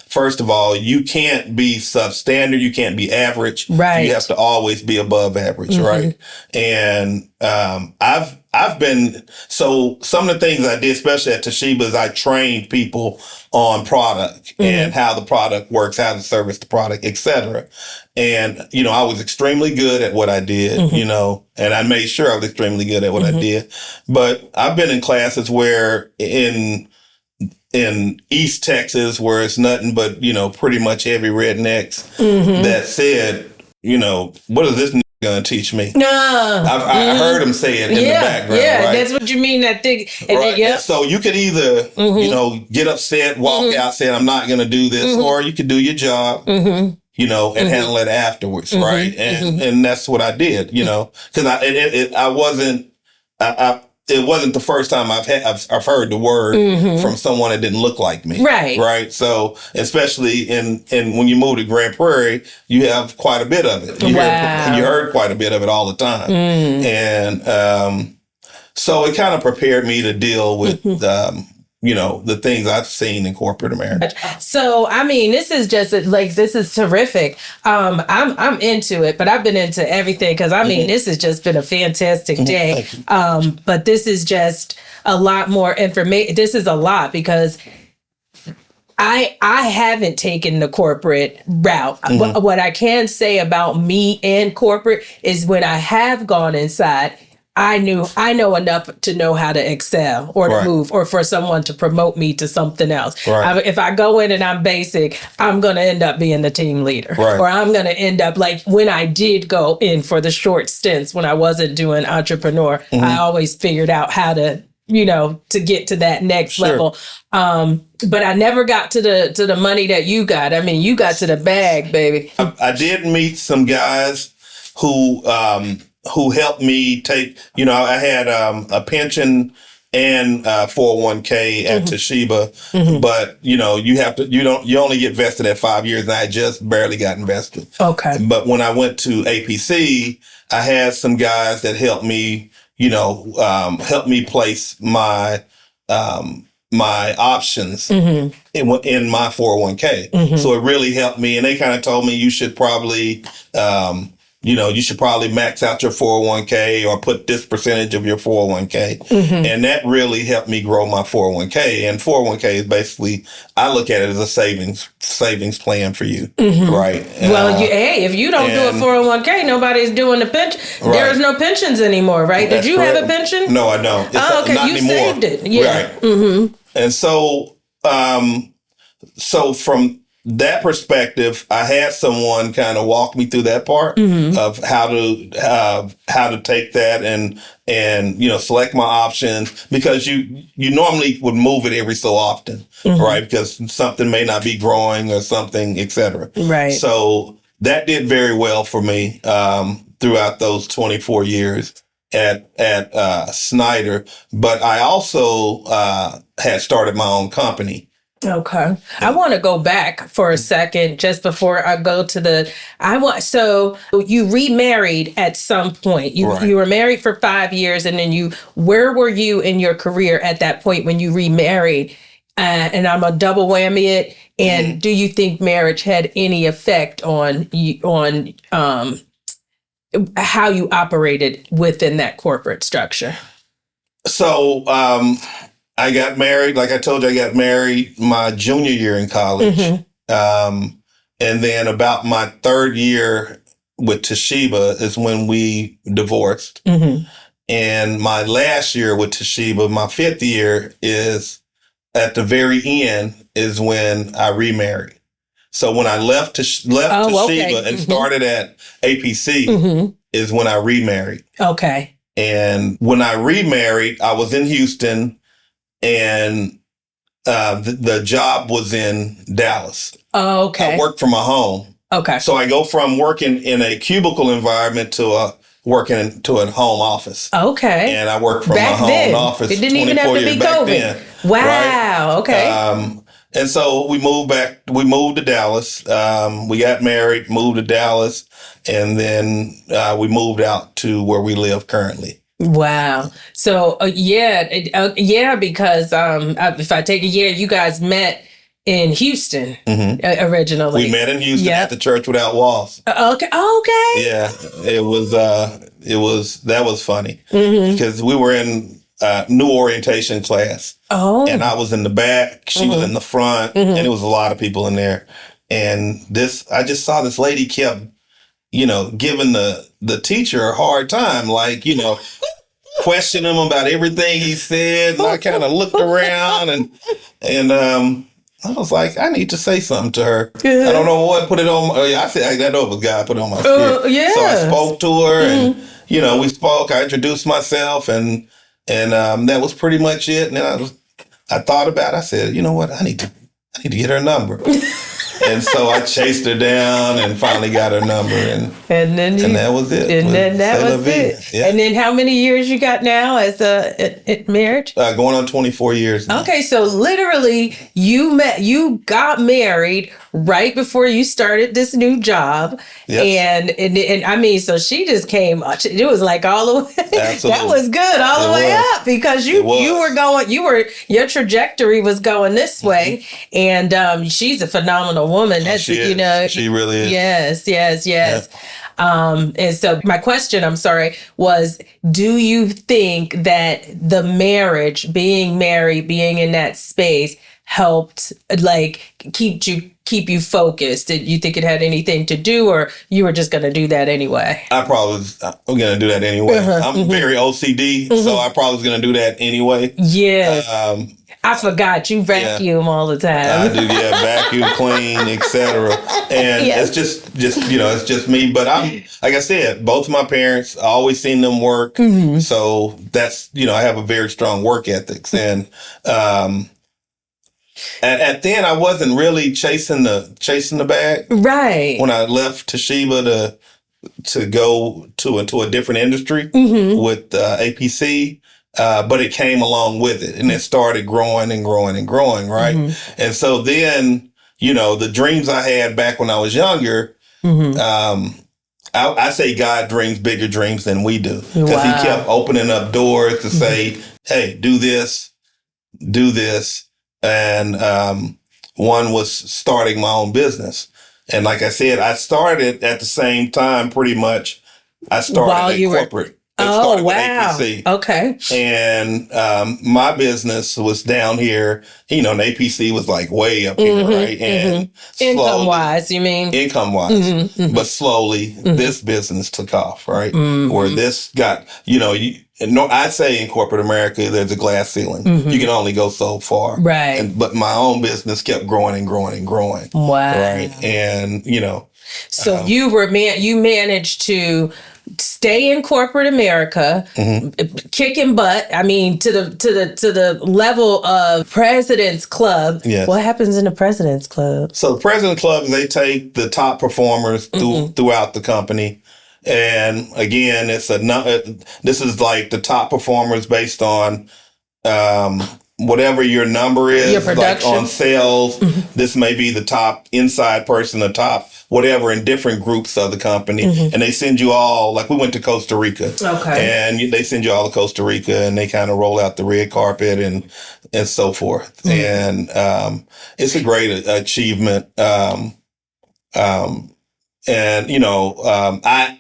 first of all, you can't be substandard. You can't be average. Right. You have to always be above average, right? And I've been, so some of the things I did, especially at Toshiba, is I trained people on product and how the product works, how to service the product, etc. And, I was extremely good at what I did, and I made sure I was extremely good at what I did. But I've been in classes where in East Texas, where it's nothing but, pretty much heavy rednecks that said, what is this gonna teach me? No. I heard him say it in the background. Yeah, right? That's what you mean, that thing. Right. So you could either, get upset, walk out, saying, I'm not gonna do this, or you could do your job, and handle it afterwards, right? And that's what I did, because it wasn't the first time I've heard the word from someone that didn't look like me. Right. Right. So especially in when you move to Grand Prairie, you have quite a bit of it. You heard quite a bit of it all the time. And so it kind of prepared me to deal with the things I've seen in corporate America. So, I mean, this is just this is terrific. I'm into it, but I've been into everything because this has just been a fantastic day. But this is just a lot more information. This is a lot because I haven't taken the corporate route. What I can say about me and corporate is when I have gone inside, I know enough to know how to excel or to move or for someone to promote me to something else. Right. If I go in and I'm basic, I'm going to end up being the team leader. Right. Or I'm going to end up like when I did go in for the short stints when I wasn't doing entrepreneur, I always figured out how to, to get to that next level. But I never got to the money that you got. I mean, you got to the bag, baby. I did meet some guys who helped me take, I had a pension and 401k at Toshiba, but you only get vested at 5 years, and I just barely got invested. Okay. But when I went to APC, I had some guys that helped me, help me place my my options in my 401k. So it really helped me, and they kind of told me you should probably max out your 401k or put this percentage of your 401k. And that really helped me grow my 401k. And 401k is basically, I look at it as a savings plan for you. Right. If you don't do a 401k, nobody's doing the pension. Right. There's no pensions anymore, right? That's Did you correct. have a pension? No, I don't. Not you anymore. Saved it. Yeah. Right. And so, so from that perspective, I had someone kind of walk me through that part of how to take that and select my options, because you normally would move it every so often, right? Because something may not be growing or something, etc. Right. So that did very well for me throughout those 24 years at Schneider. But I also had started my own company. Okay. I want to go back for a second just before I go to so you remarried at some point. You were married for 5 years, and then where were you in your career at that point when you remarried? And I'm a double whammy it. And do you think marriage had any effect on how you operated within that corporate structure? So, I got married. Like I told you, I got married my junior year in college. And then about my third year with Toshiba is when we divorced. And my last year with Toshiba, my fifth year, is at the very end is when I remarried. So when I left Toshiba and started at APC is when I remarried. Okay. And when I remarried, I was in Houston. And the job was in Dallas. Oh, okay. I worked from my home. Okay. So I go from working in a cubicle environment to working to a home office. Okay. And I worked from my home office. It didn't even have to be COVID. Then, wow. Right? Okay. And so we moved back. We moved to Dallas. We got married, moved to Dallas, and then we moved out to where we live currently. Wow. So, because if I take a year, you guys met in Houston originally. We met in Houston at the Church Without Walls. Okay. Yeah, that was funny because we were in new orientation class. Oh. And I was in the back, she was in the front, and it was a lot of people in there. And I just saw this lady kept, giving the teacher a hard time, question him about everything he said. And I kind of looked around and I was like, I need to say something to her. I don't know what put it on. I know it was God put it on my spirit. So I spoke to her and, we spoke. I introduced myself and that was pretty much it. And then I thought about it. I said, you know what? I need to get her number. And so I chased her down and finally got her number, and that was it. And then that was it. Yeah. And then how many years you got now as a marriage? Going on 24 years now. Okay, so literally you got married right before you started this new job. Yes. And I mean, so she just came. It was like all the way. Absolutely. That was good all the way up because your trajectory was going this way, and she's a phenomenal woman. That's she really is. Yes. Yeah. And so my question, was, do you think that the marriage, being married, being in that space helped keep you focused? Did you think it had anything to do, or you were just going to do that anyway? I probably was going to do that anyway. I'm very OCD, so I probably was going to do that anyway. Yes. I forgot you vacuum all the time. I do, vacuum, clean, etc. And it's just it's just me. But I'm, like I said, both of my parents, I always seen them work. So that's, I have a very strong work ethics. And at then I wasn't really chasing the bag. Right. When I left Toshiba to go into a different industry with APC. But it came along with it, and it started growing and growing and growing, right? And so then, the dreams I had back when I was younger, I say God dreams bigger dreams than we do. Because he kept opening up doors to say, hey, do this. And one was starting my own business. And like I said, I started at the same time pretty much. I started at corporate. Oh, wow. APC. Okay. And my business was down here, and APC was like way up here, right? And income-wise, you mean? Income-wise. But slowly, this business took off, right? Where this got, no, I say in corporate America, there's a glass ceiling. You can only go so far. Right. But my own business kept growing and growing and growing. Wow. Right. And, So you managed to stay in corporate America, kicking butt. I mean, to the level of President's Club. Yes. What happens in the President's Club? So the President's Club, they take the top performers throughout the company. And again, this is like the top performers based on whatever your number is. Your production. Like on sales, this may be the top inside person, the top whatever in different groups of the company. And they send you all, like we went to Costa Rica. Okay. And they send you all to Costa Rica and they kind of roll out the red carpet and so forth. And it's a great achievement. And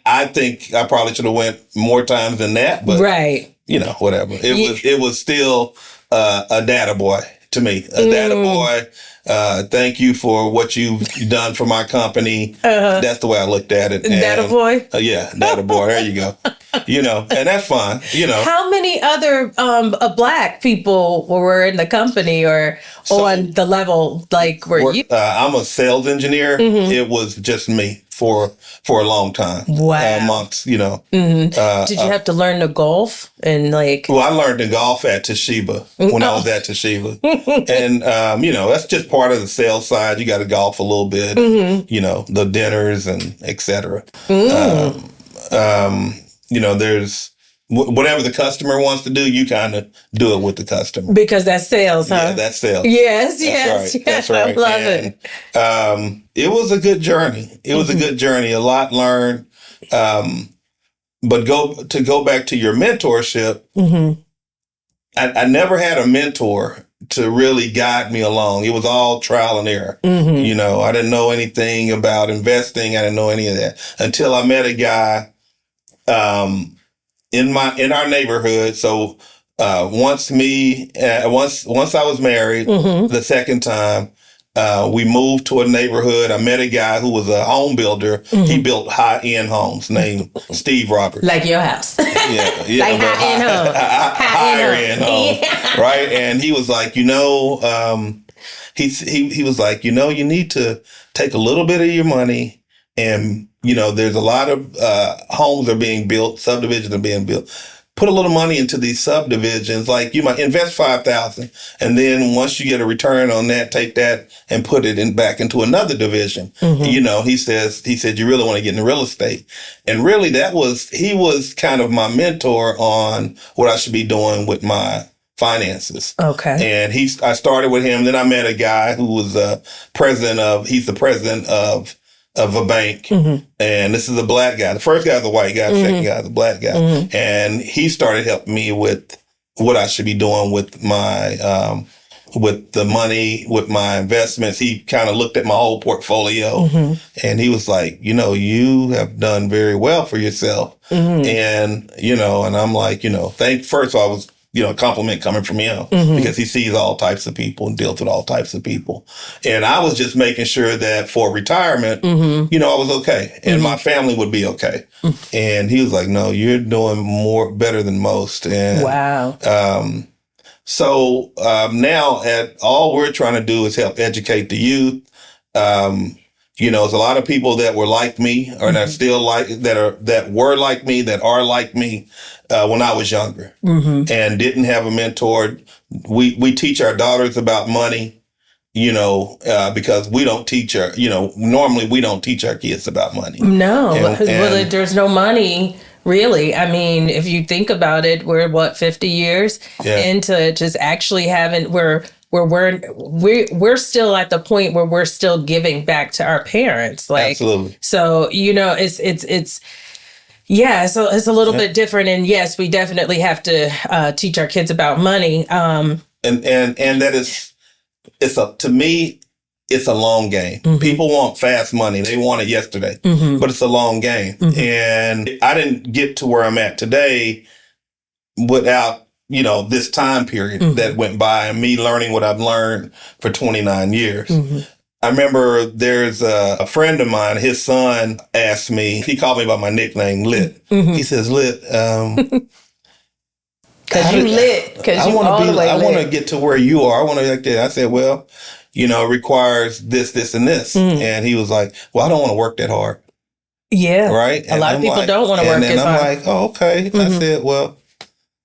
I think I probably should have went more times than that, but right. Whatever. It was still a data boy to me. A data boy. Thank you for what you've done for my company. That's the way I looked at it. Data boy? Yeah, data boy. There you go. And that's fine. How many other Black people were in the company or on the level like were you? I'm a sales engineer. It was just me for a long time. Wow. Months, Did you have to learn to golf and like? Well, I learned to golf at Toshiba when I was at Toshiba. And, that's just part of the sales side. You got to golf a little bit, the dinners and et cetera. There's whatever the customer wants to do, you kind of do it with the customer. Because that's sales, huh? Yeah, that's sales. Yes. That's right. I love it. It was a good journey. A lot learned. But go back to your mentorship. I never had a mentor to really guide me along. It was all trial and error. I didn't know anything about investing. I didn't know any of that until I met a guy in our neighborhood. So once I was married the second time, we moved to a neighborhood. I met a guy who was a home builder. He built high-end homes named Steve Roberts. Like your house. Yeah. Like high-end homes. Higher-end homes. Yeah. Right? And he was like, he was like, you need to take a little bit of your money and, there's a lot of homes are being built, subdivisions are being built. Put a little money into these subdivisions, like you might invest $5,000, and then once you get a return on that, take that and put it back into another division. He said you really want to get into real estate, and really he was kind of my mentor on what I should be doing with my finances. Okay. And I started with him. Then I met a guy who was the president of a bank. And this is a Black guy. The first guy is a white guy. The second guy is a Black guy. And he started helping me with what I should be doing with my, with the money, with my investments. He kind of looked at my whole portfolio and he was like, you have done very well for yourself. And, and I'm like, first of all, I was, compliment coming from him because he sees all types of people and deals with all types of people. And I was just making sure that for retirement, I was okay and my family would be okay. And he was like, no, you're doing better than most. And wow. So now all we're trying to do is help educate the youth. There's a lot of people that were like me or that still that were like me, that are like me when I was younger and didn't have a mentor. We teach our daughters about money, because we don't teach normally we don't teach our kids about money. No, there's no money. Really, I mean, if you think about it, we're 50 years into just actually having we're still at the point where we're still giving back to our parents. Like, absolutely. So it's a little bit different. And yes, we definitely have to teach our kids about money. And that is, to me, it's a long game. People want fast money. They want it yesterday, but it's a long game. And I didn't get to where I'm at today without, this time period that went by and me learning what I've learned for 29 years. I remember there's a friend of mine, his son asked me, he called me by my nickname, Lit. He says, Lit, Because you lit. Because you all the way lit. I want to get to where you are. I want to like that. I said, well, it requires this, this, and this. And he was like, well, I don't want to work that hard. Yeah. Right? A lot of people don't want to work as hard. And I'm like, oh, okay. I said, well,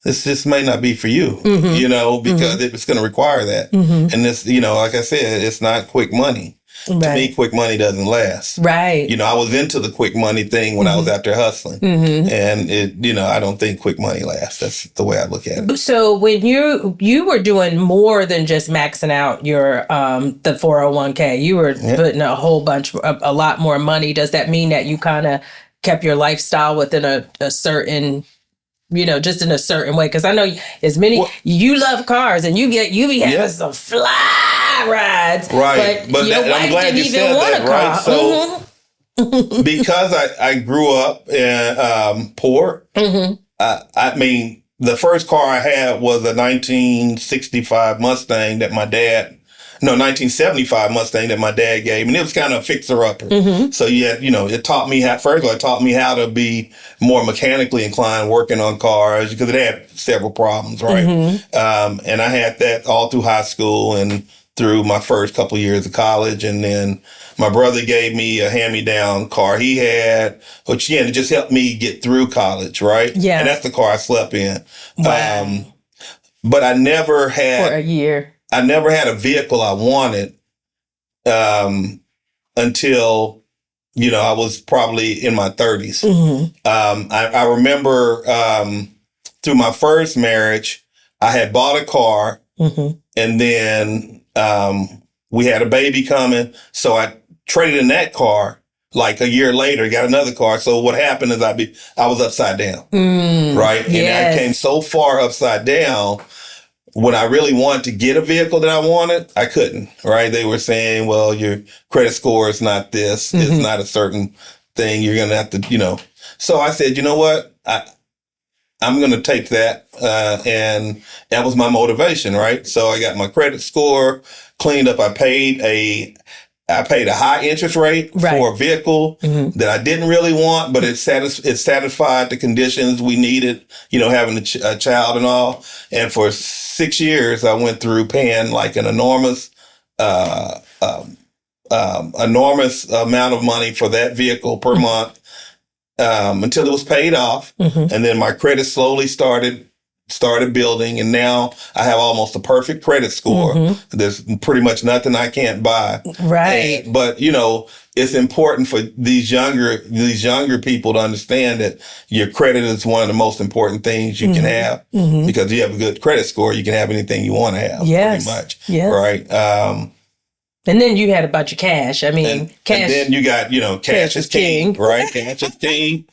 this just may not be for you, because it's going to require that. And this, like I said, it's not quick money. Right. To me, quick money doesn't last. Right. I was into the quick money thing when I was out there hustling. And it, I don't think quick money lasts. That's the way I look at it. So when you were doing more than just maxing out your the 401k, you were putting a lot more money. Does that mean that you kind of kept your lifestyle within a certain, just in a certain way? Because I know you love cars and you be having some fly rides, right? But your wife I'm glad didn't you even said want that, a car. Right? So because I grew up poor, I mean, the first car I had was a 1965 Mustang that my dad. No, 1975 Mustang that my dad gave me. And it was kind of a fixer-upper. So, it taught me how to be more mechanically inclined working on cars because it had several problems, right? And I had that all through high school and through my first couple of years of college. And then my brother gave me a hand-me-down car he had, which, it just helped me get through college, right? Yeah. And that's the car I slept in. Wow. But I never had... For a year. I never had a vehicle I wanted until, I was probably in my 30s. I remember through my first marriage, I had bought a car and then we had a baby coming. So I traded in that car. Like a year later, got another car. So what happened is I was upside down, right? And I came so far upside down. When I really wanted to get a vehicle that I wanted, I couldn't, right? They were saying, well, your credit score is not this. It's not a certain thing. You're going to have to, So I said, you know what? I'm going to take that. And that was my motivation, right? So I got my credit score cleaned up. I paid a high interest rate for a vehicle that I didn't really want, but it satisfied the conditions we needed, having a child and all. And for 6 years, I went through paying like an enormous amount of money for that vehicle per month until it was paid off. And then my credit slowly started building, and now I have almost a perfect credit score. There's pretty much nothing I can't buy. Right. But it's important for these younger people to understand that your credit is one of the most important things you can have because you have a good credit score, you can have anything you want to have. Pretty much. Yes. Right. And then you had a bunch of cash. I mean, cash. And then you got, cash is king, right? Cash is king.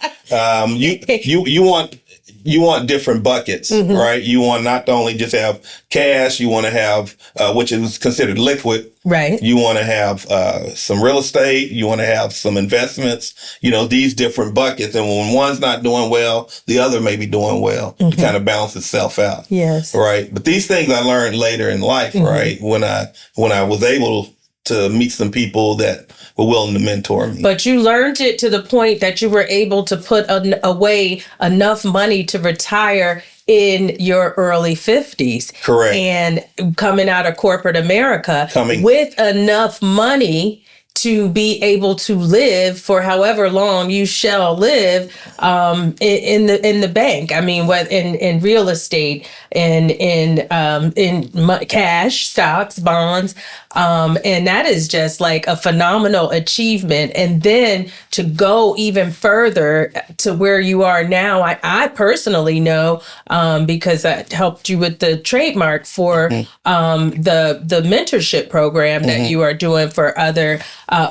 You want different buckets, right? You want not to only just have cash, you want to have, which is considered liquid. Right. You want to have some real estate. You want to have some investments, these different buckets. And when one's not doing well, the other may be doing well to kind of balance itself out. Yes. Right. But these things I learned later in life, right? When I was able to meet some people that were willing to mentor me. But you learned it to the point that you were able to put away enough money to retire in your early 50s. Correct. And coming out of corporate America with enough money to be able to live for however long you shall live in the bank. I mean, what in real estate and in cash, stocks, bonds, and that is just like a phenomenal achievement. And then to go even further to where you are now, I personally know because I helped you with the trademark for the mentorship program that you are doing for other.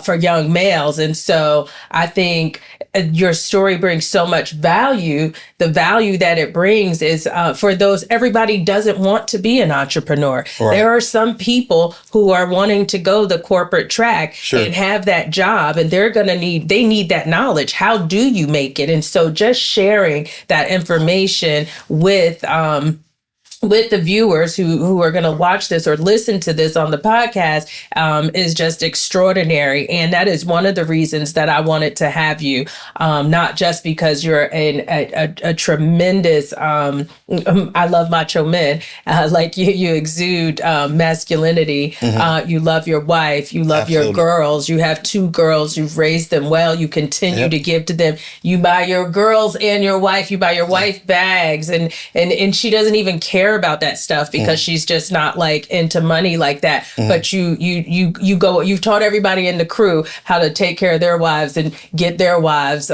For young males. And so I think your story brings so much value. The value that it brings is for those, everybody doesn't want to be an entrepreneur. Right. There are some people who are wanting to go the corporate track and have that job, and they need that knowledge. How do you make it? And so just sharing that information with with the viewers who are going to watch this or listen to this on the podcast is just extraordinary. And that is one of the reasons that I wanted to have you, not just because you're a tremendous, I love macho men, like you exude masculinity. You love your wife, you love your girls, you have 2 girls, you've raised them well, you continue to give to them. You buy your girls and your wife, you buy your wife bags, and she doesn't even care about that stuff because she's just not like into money like that. But you've taught everybody in the crew how to take care of their wives and get their wives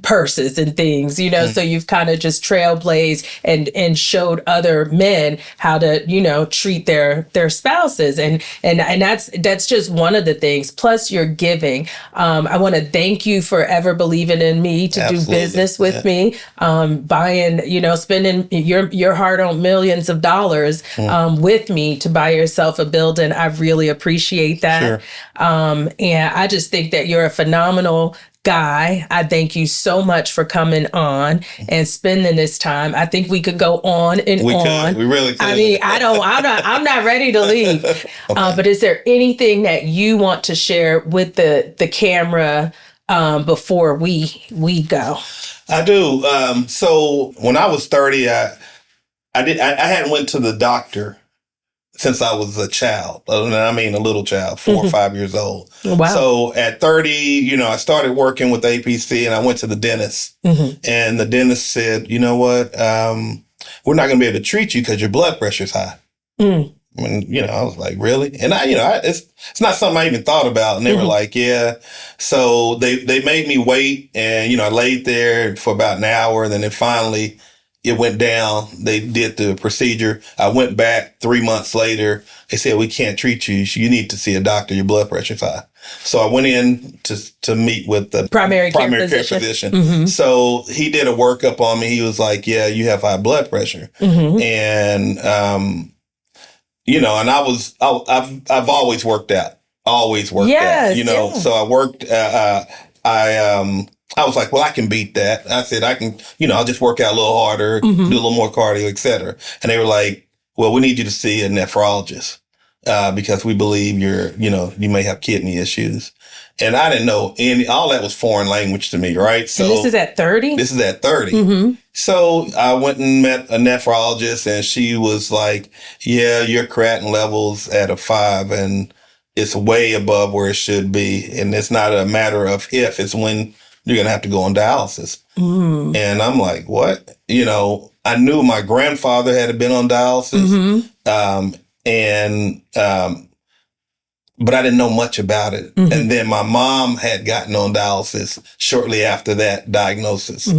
purses and things, so you've kind of just trailblazed and showed other men how to, treat their spouses. And that's just one of the things. Plus your giving. I want to thank you for ever believing in me to do business with me, buying, spending your hard-earned millions of dollars with me to buy yourself a building. I really appreciate that. Sure. And I just think that you're a phenomenal guy. I thank you so much for coming on and spending this time. I think we could go on and on. We really could. I mean, I'm not ready to leave. Okay. But is there anything that you want to share with the camera before we go? I do. So when I was 30, I hadn't went to the doctor since I was a child. I mean, a little child, 4 or 5 years old. Wow. So at 30, I started working with APC and I went to the dentist. And the dentist said, you know what? We're not going to be able to treat you because your blood pressure's high. I mean, I was like, really? And it's not something I even thought about. And they were like, yeah. So they made me wait. And, I laid there for about an hour. And then finally, it went down. They did the procedure. I went back 3 months later. They said, we can't treat you. You need to see a doctor. Your blood pressure's high. So I went in to meet with the primary care physician. So he did a workup on me. He was like, yeah, you have high blood pressure. And, and I've always worked out. So I worked, I was like, well, I can beat that. I said, I can, I'll just work out a little harder, do a little more cardio, et cetera. And they were like, well, we need you to see a nephrologist because we believe you may have kidney issues. And I didn't know all that was foreign language to me, right? So and this is at 30? This is at 30. So I went and met a nephrologist and she was like, yeah, your creatinine level's at a 5 and it's way above where it should be. And it's not a matter of if, it's when you're going to have to go on dialysis. And I'm like, what? I knew my grandfather had been on dialysis. But I didn't know much about it. And then my mom had gotten on dialysis shortly after that diagnosis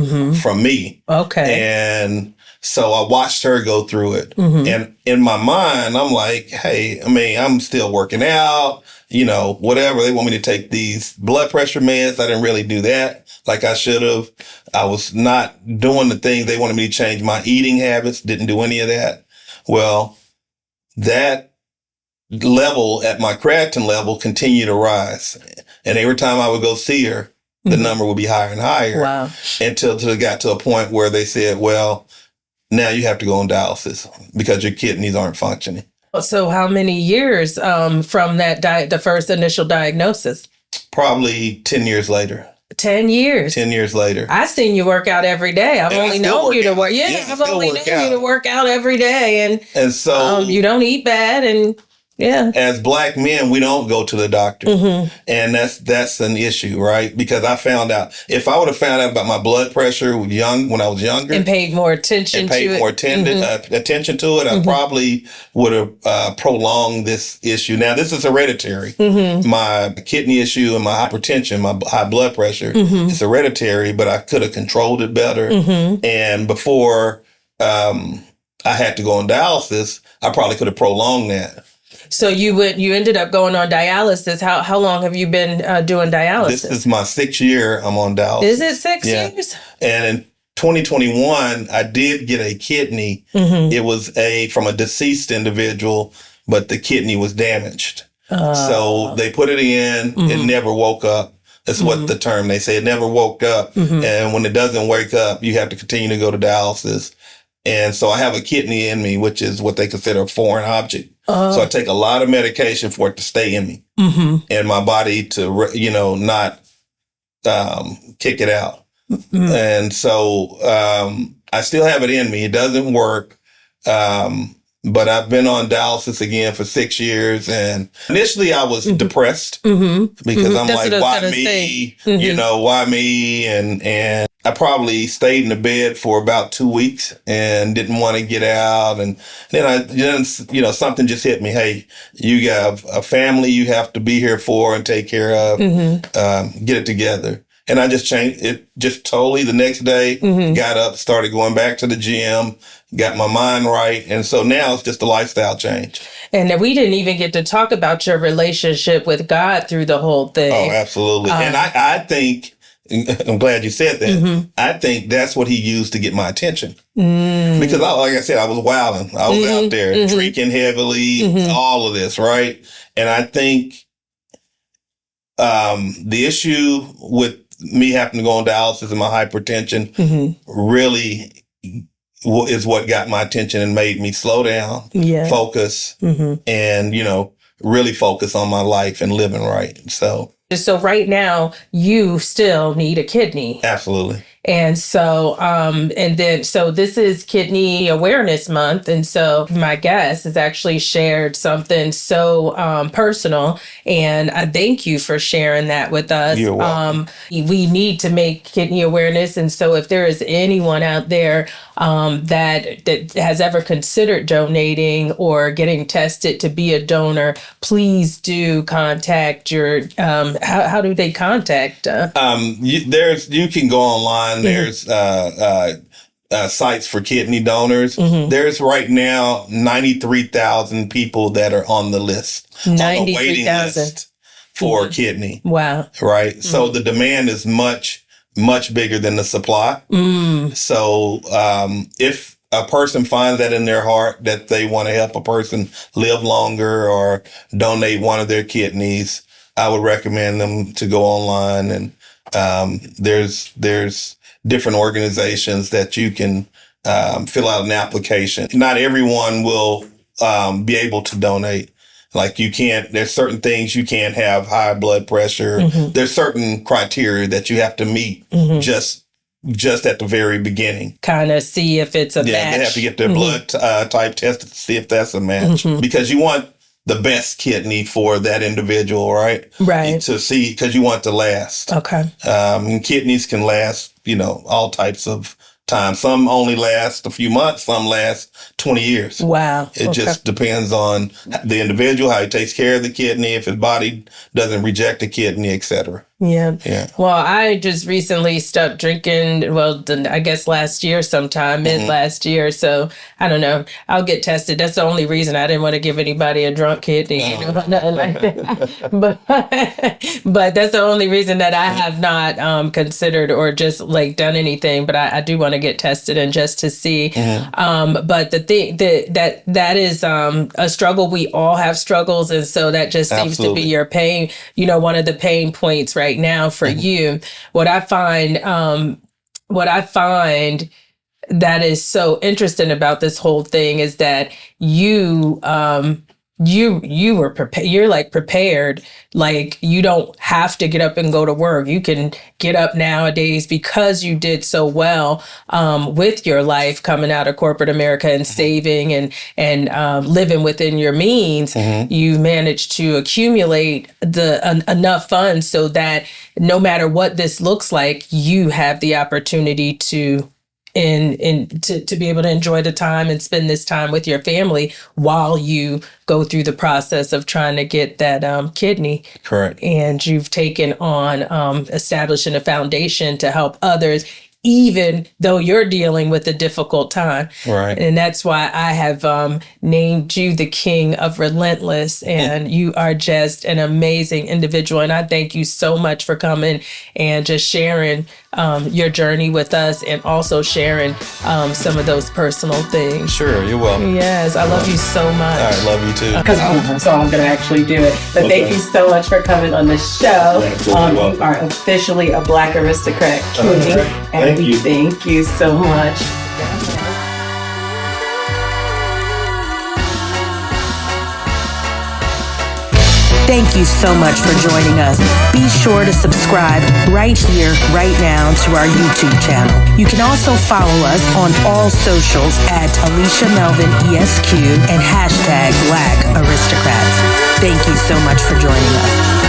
from me. Okay. And so I watched her go through it. And in my mind, I'm like, hey, I'm still working out, whatever. They want me to take these blood pressure meds. I didn't really do that like I should have. I was not doing the things they wanted me to change my eating habits. Didn't do any of that. Well, that level at my creatinine level continued to rise. And every time I would go see her, the number would be higher and higher. Wow. Until it got to a point where they said, well, now you have to go on dialysis because your kidneys aren't functioning. So how many years from that the first initial diagnosis? Probably 10 years later. 10 years. 10 years later. I've seen you work out every day. I've only known you to work. Yeah, I've only known you to work out every day. And so you don't eat bad and yeah. As Black men, we don't go to the doctor. And that's an issue, right? Because I found out, if I would have found out about my blood pressure when I was younger. And paid more attention to it. Attention to it, I probably would have prolonged this issue. Now, this is hereditary. My kidney issue and my hypertension, my high blood pressure is hereditary, but I could have controlled it better. And before I had to go on dialysis, I probably could have prolonged that. So you ended up going on dialysis. How long have you been doing dialysis? This is my 6th year I'm on dialysis. Is it 6 years? And in 2021, I did get a kidney. It was from a deceased individual, but the kidney was damaged. So they put it in. It never woke up. That's what the term they say. It never woke up. And when it doesn't wake up, you have to continue to go to dialysis. And so I have a kidney in me, which is what they consider a foreign object. So I take a lot of medication for it to stay in me and my body to, not kick it out. And so I still have it in me. It doesn't work. But I've been on dialysis again for 6 years. And initially I was depressed because I'm like, why me? Why me? And I probably stayed in the bed for about 2 weeks and didn't want to get out. And then something just hit me. Hey, you have a family you have to be here for and take care of. Get it together. And I just changed it just totally the next day, got up, started going back to the gym, got my mind right. And so now it's just a lifestyle change. And we didn't even get to talk about your relationship with God through the whole thing. Oh, absolutely. And I think, I'm glad you said that. I think that's what he used to get my attention. Because like I said, I was wilding. I was out there drinking heavily, all of this, right? And I think the issue with me having to go on dialysis and my hypertension really is what got my attention and made me slow down, focus, and, really focus on my life and living right. So right now, you still need a kidney. Absolutely. And so, so this is Kidney Awareness Month. And so my guest has actually shared something so personal. And I thank you for sharing that with us. You're welcome. We need to make kidney awareness. And so if there is anyone out there that has ever considered donating or getting tested to be a donor, please do contact your, how do they contact? You can go online. There's sites for kidney donors. There's right now 93,000 people that are on the list, on the waiting list for kidney. Wow. Right. So the demand is much, much bigger than the supply. So if a person finds that in their heart that they want to help a person live longer or donate one of their kidneys, I would recommend them to go online, and there's different organizations that you can fill out an application. Not everyone will be able to donate. Like there's certain things you can't have, high blood pressure. There's certain criteria that you have to meet just at the very beginning. Kind of see if it's a match. Yeah, they have to get their blood type tested to see if that's a match. Because you want the best kidney for that individual, right? Right. To see, because you want to last. Okay. Kidneys can last, all types of time. Some only last a few months, some last 20 years. Wow. It just depends on the individual, how he takes care of the kidney, if his body doesn't reject the kidney, et cetera. Yeah. Well, I just recently stopped drinking, I guess last year sometime, mid last year. So I don't know. I'll get tested. That's the only reason I didn't want to give anybody a drunk kidney, nothing like that. But that's the only reason that I have not considered or just done anything. But I do want to get tested and just to see. But the thing that is a struggle. We all have struggles. And so that just seems to be your pain, one of the pain points right now for you. What I find that is so interesting about this whole thing is that you were prepared. You're prepared. You don't have to get up and go to work. You can get up nowadays because you did so well with your life coming out of corporate America and saving and living within your means. You managed to accumulate enough funds so that no matter what this looks like, you have the opportunity to be able to enjoy the time and spend this time with your family while you go through the process of trying to get that kidney. Correct. And you've taken on establishing a foundation to help others, even though you're dealing with a difficult time. Right. And that's why I have named you the King of Relentless. And you are just an amazing individual. And I thank you so much for coming and just sharing your journey with us and also sharing some of those personal things. Sure, you're welcome. Yes, I love you so much. I love you too. So I'm going to actually do it. But thank you so much for coming on the show. You are officially a Black Aristocrat King. Thank you. Thank you so much. Thank you so much for joining us. Be sure to subscribe right here, right now to our YouTube channel. You can also follow us on all socials at Alicia Melvin ESQ and hashtag Black Aristocrats. Thank you so much for joining us.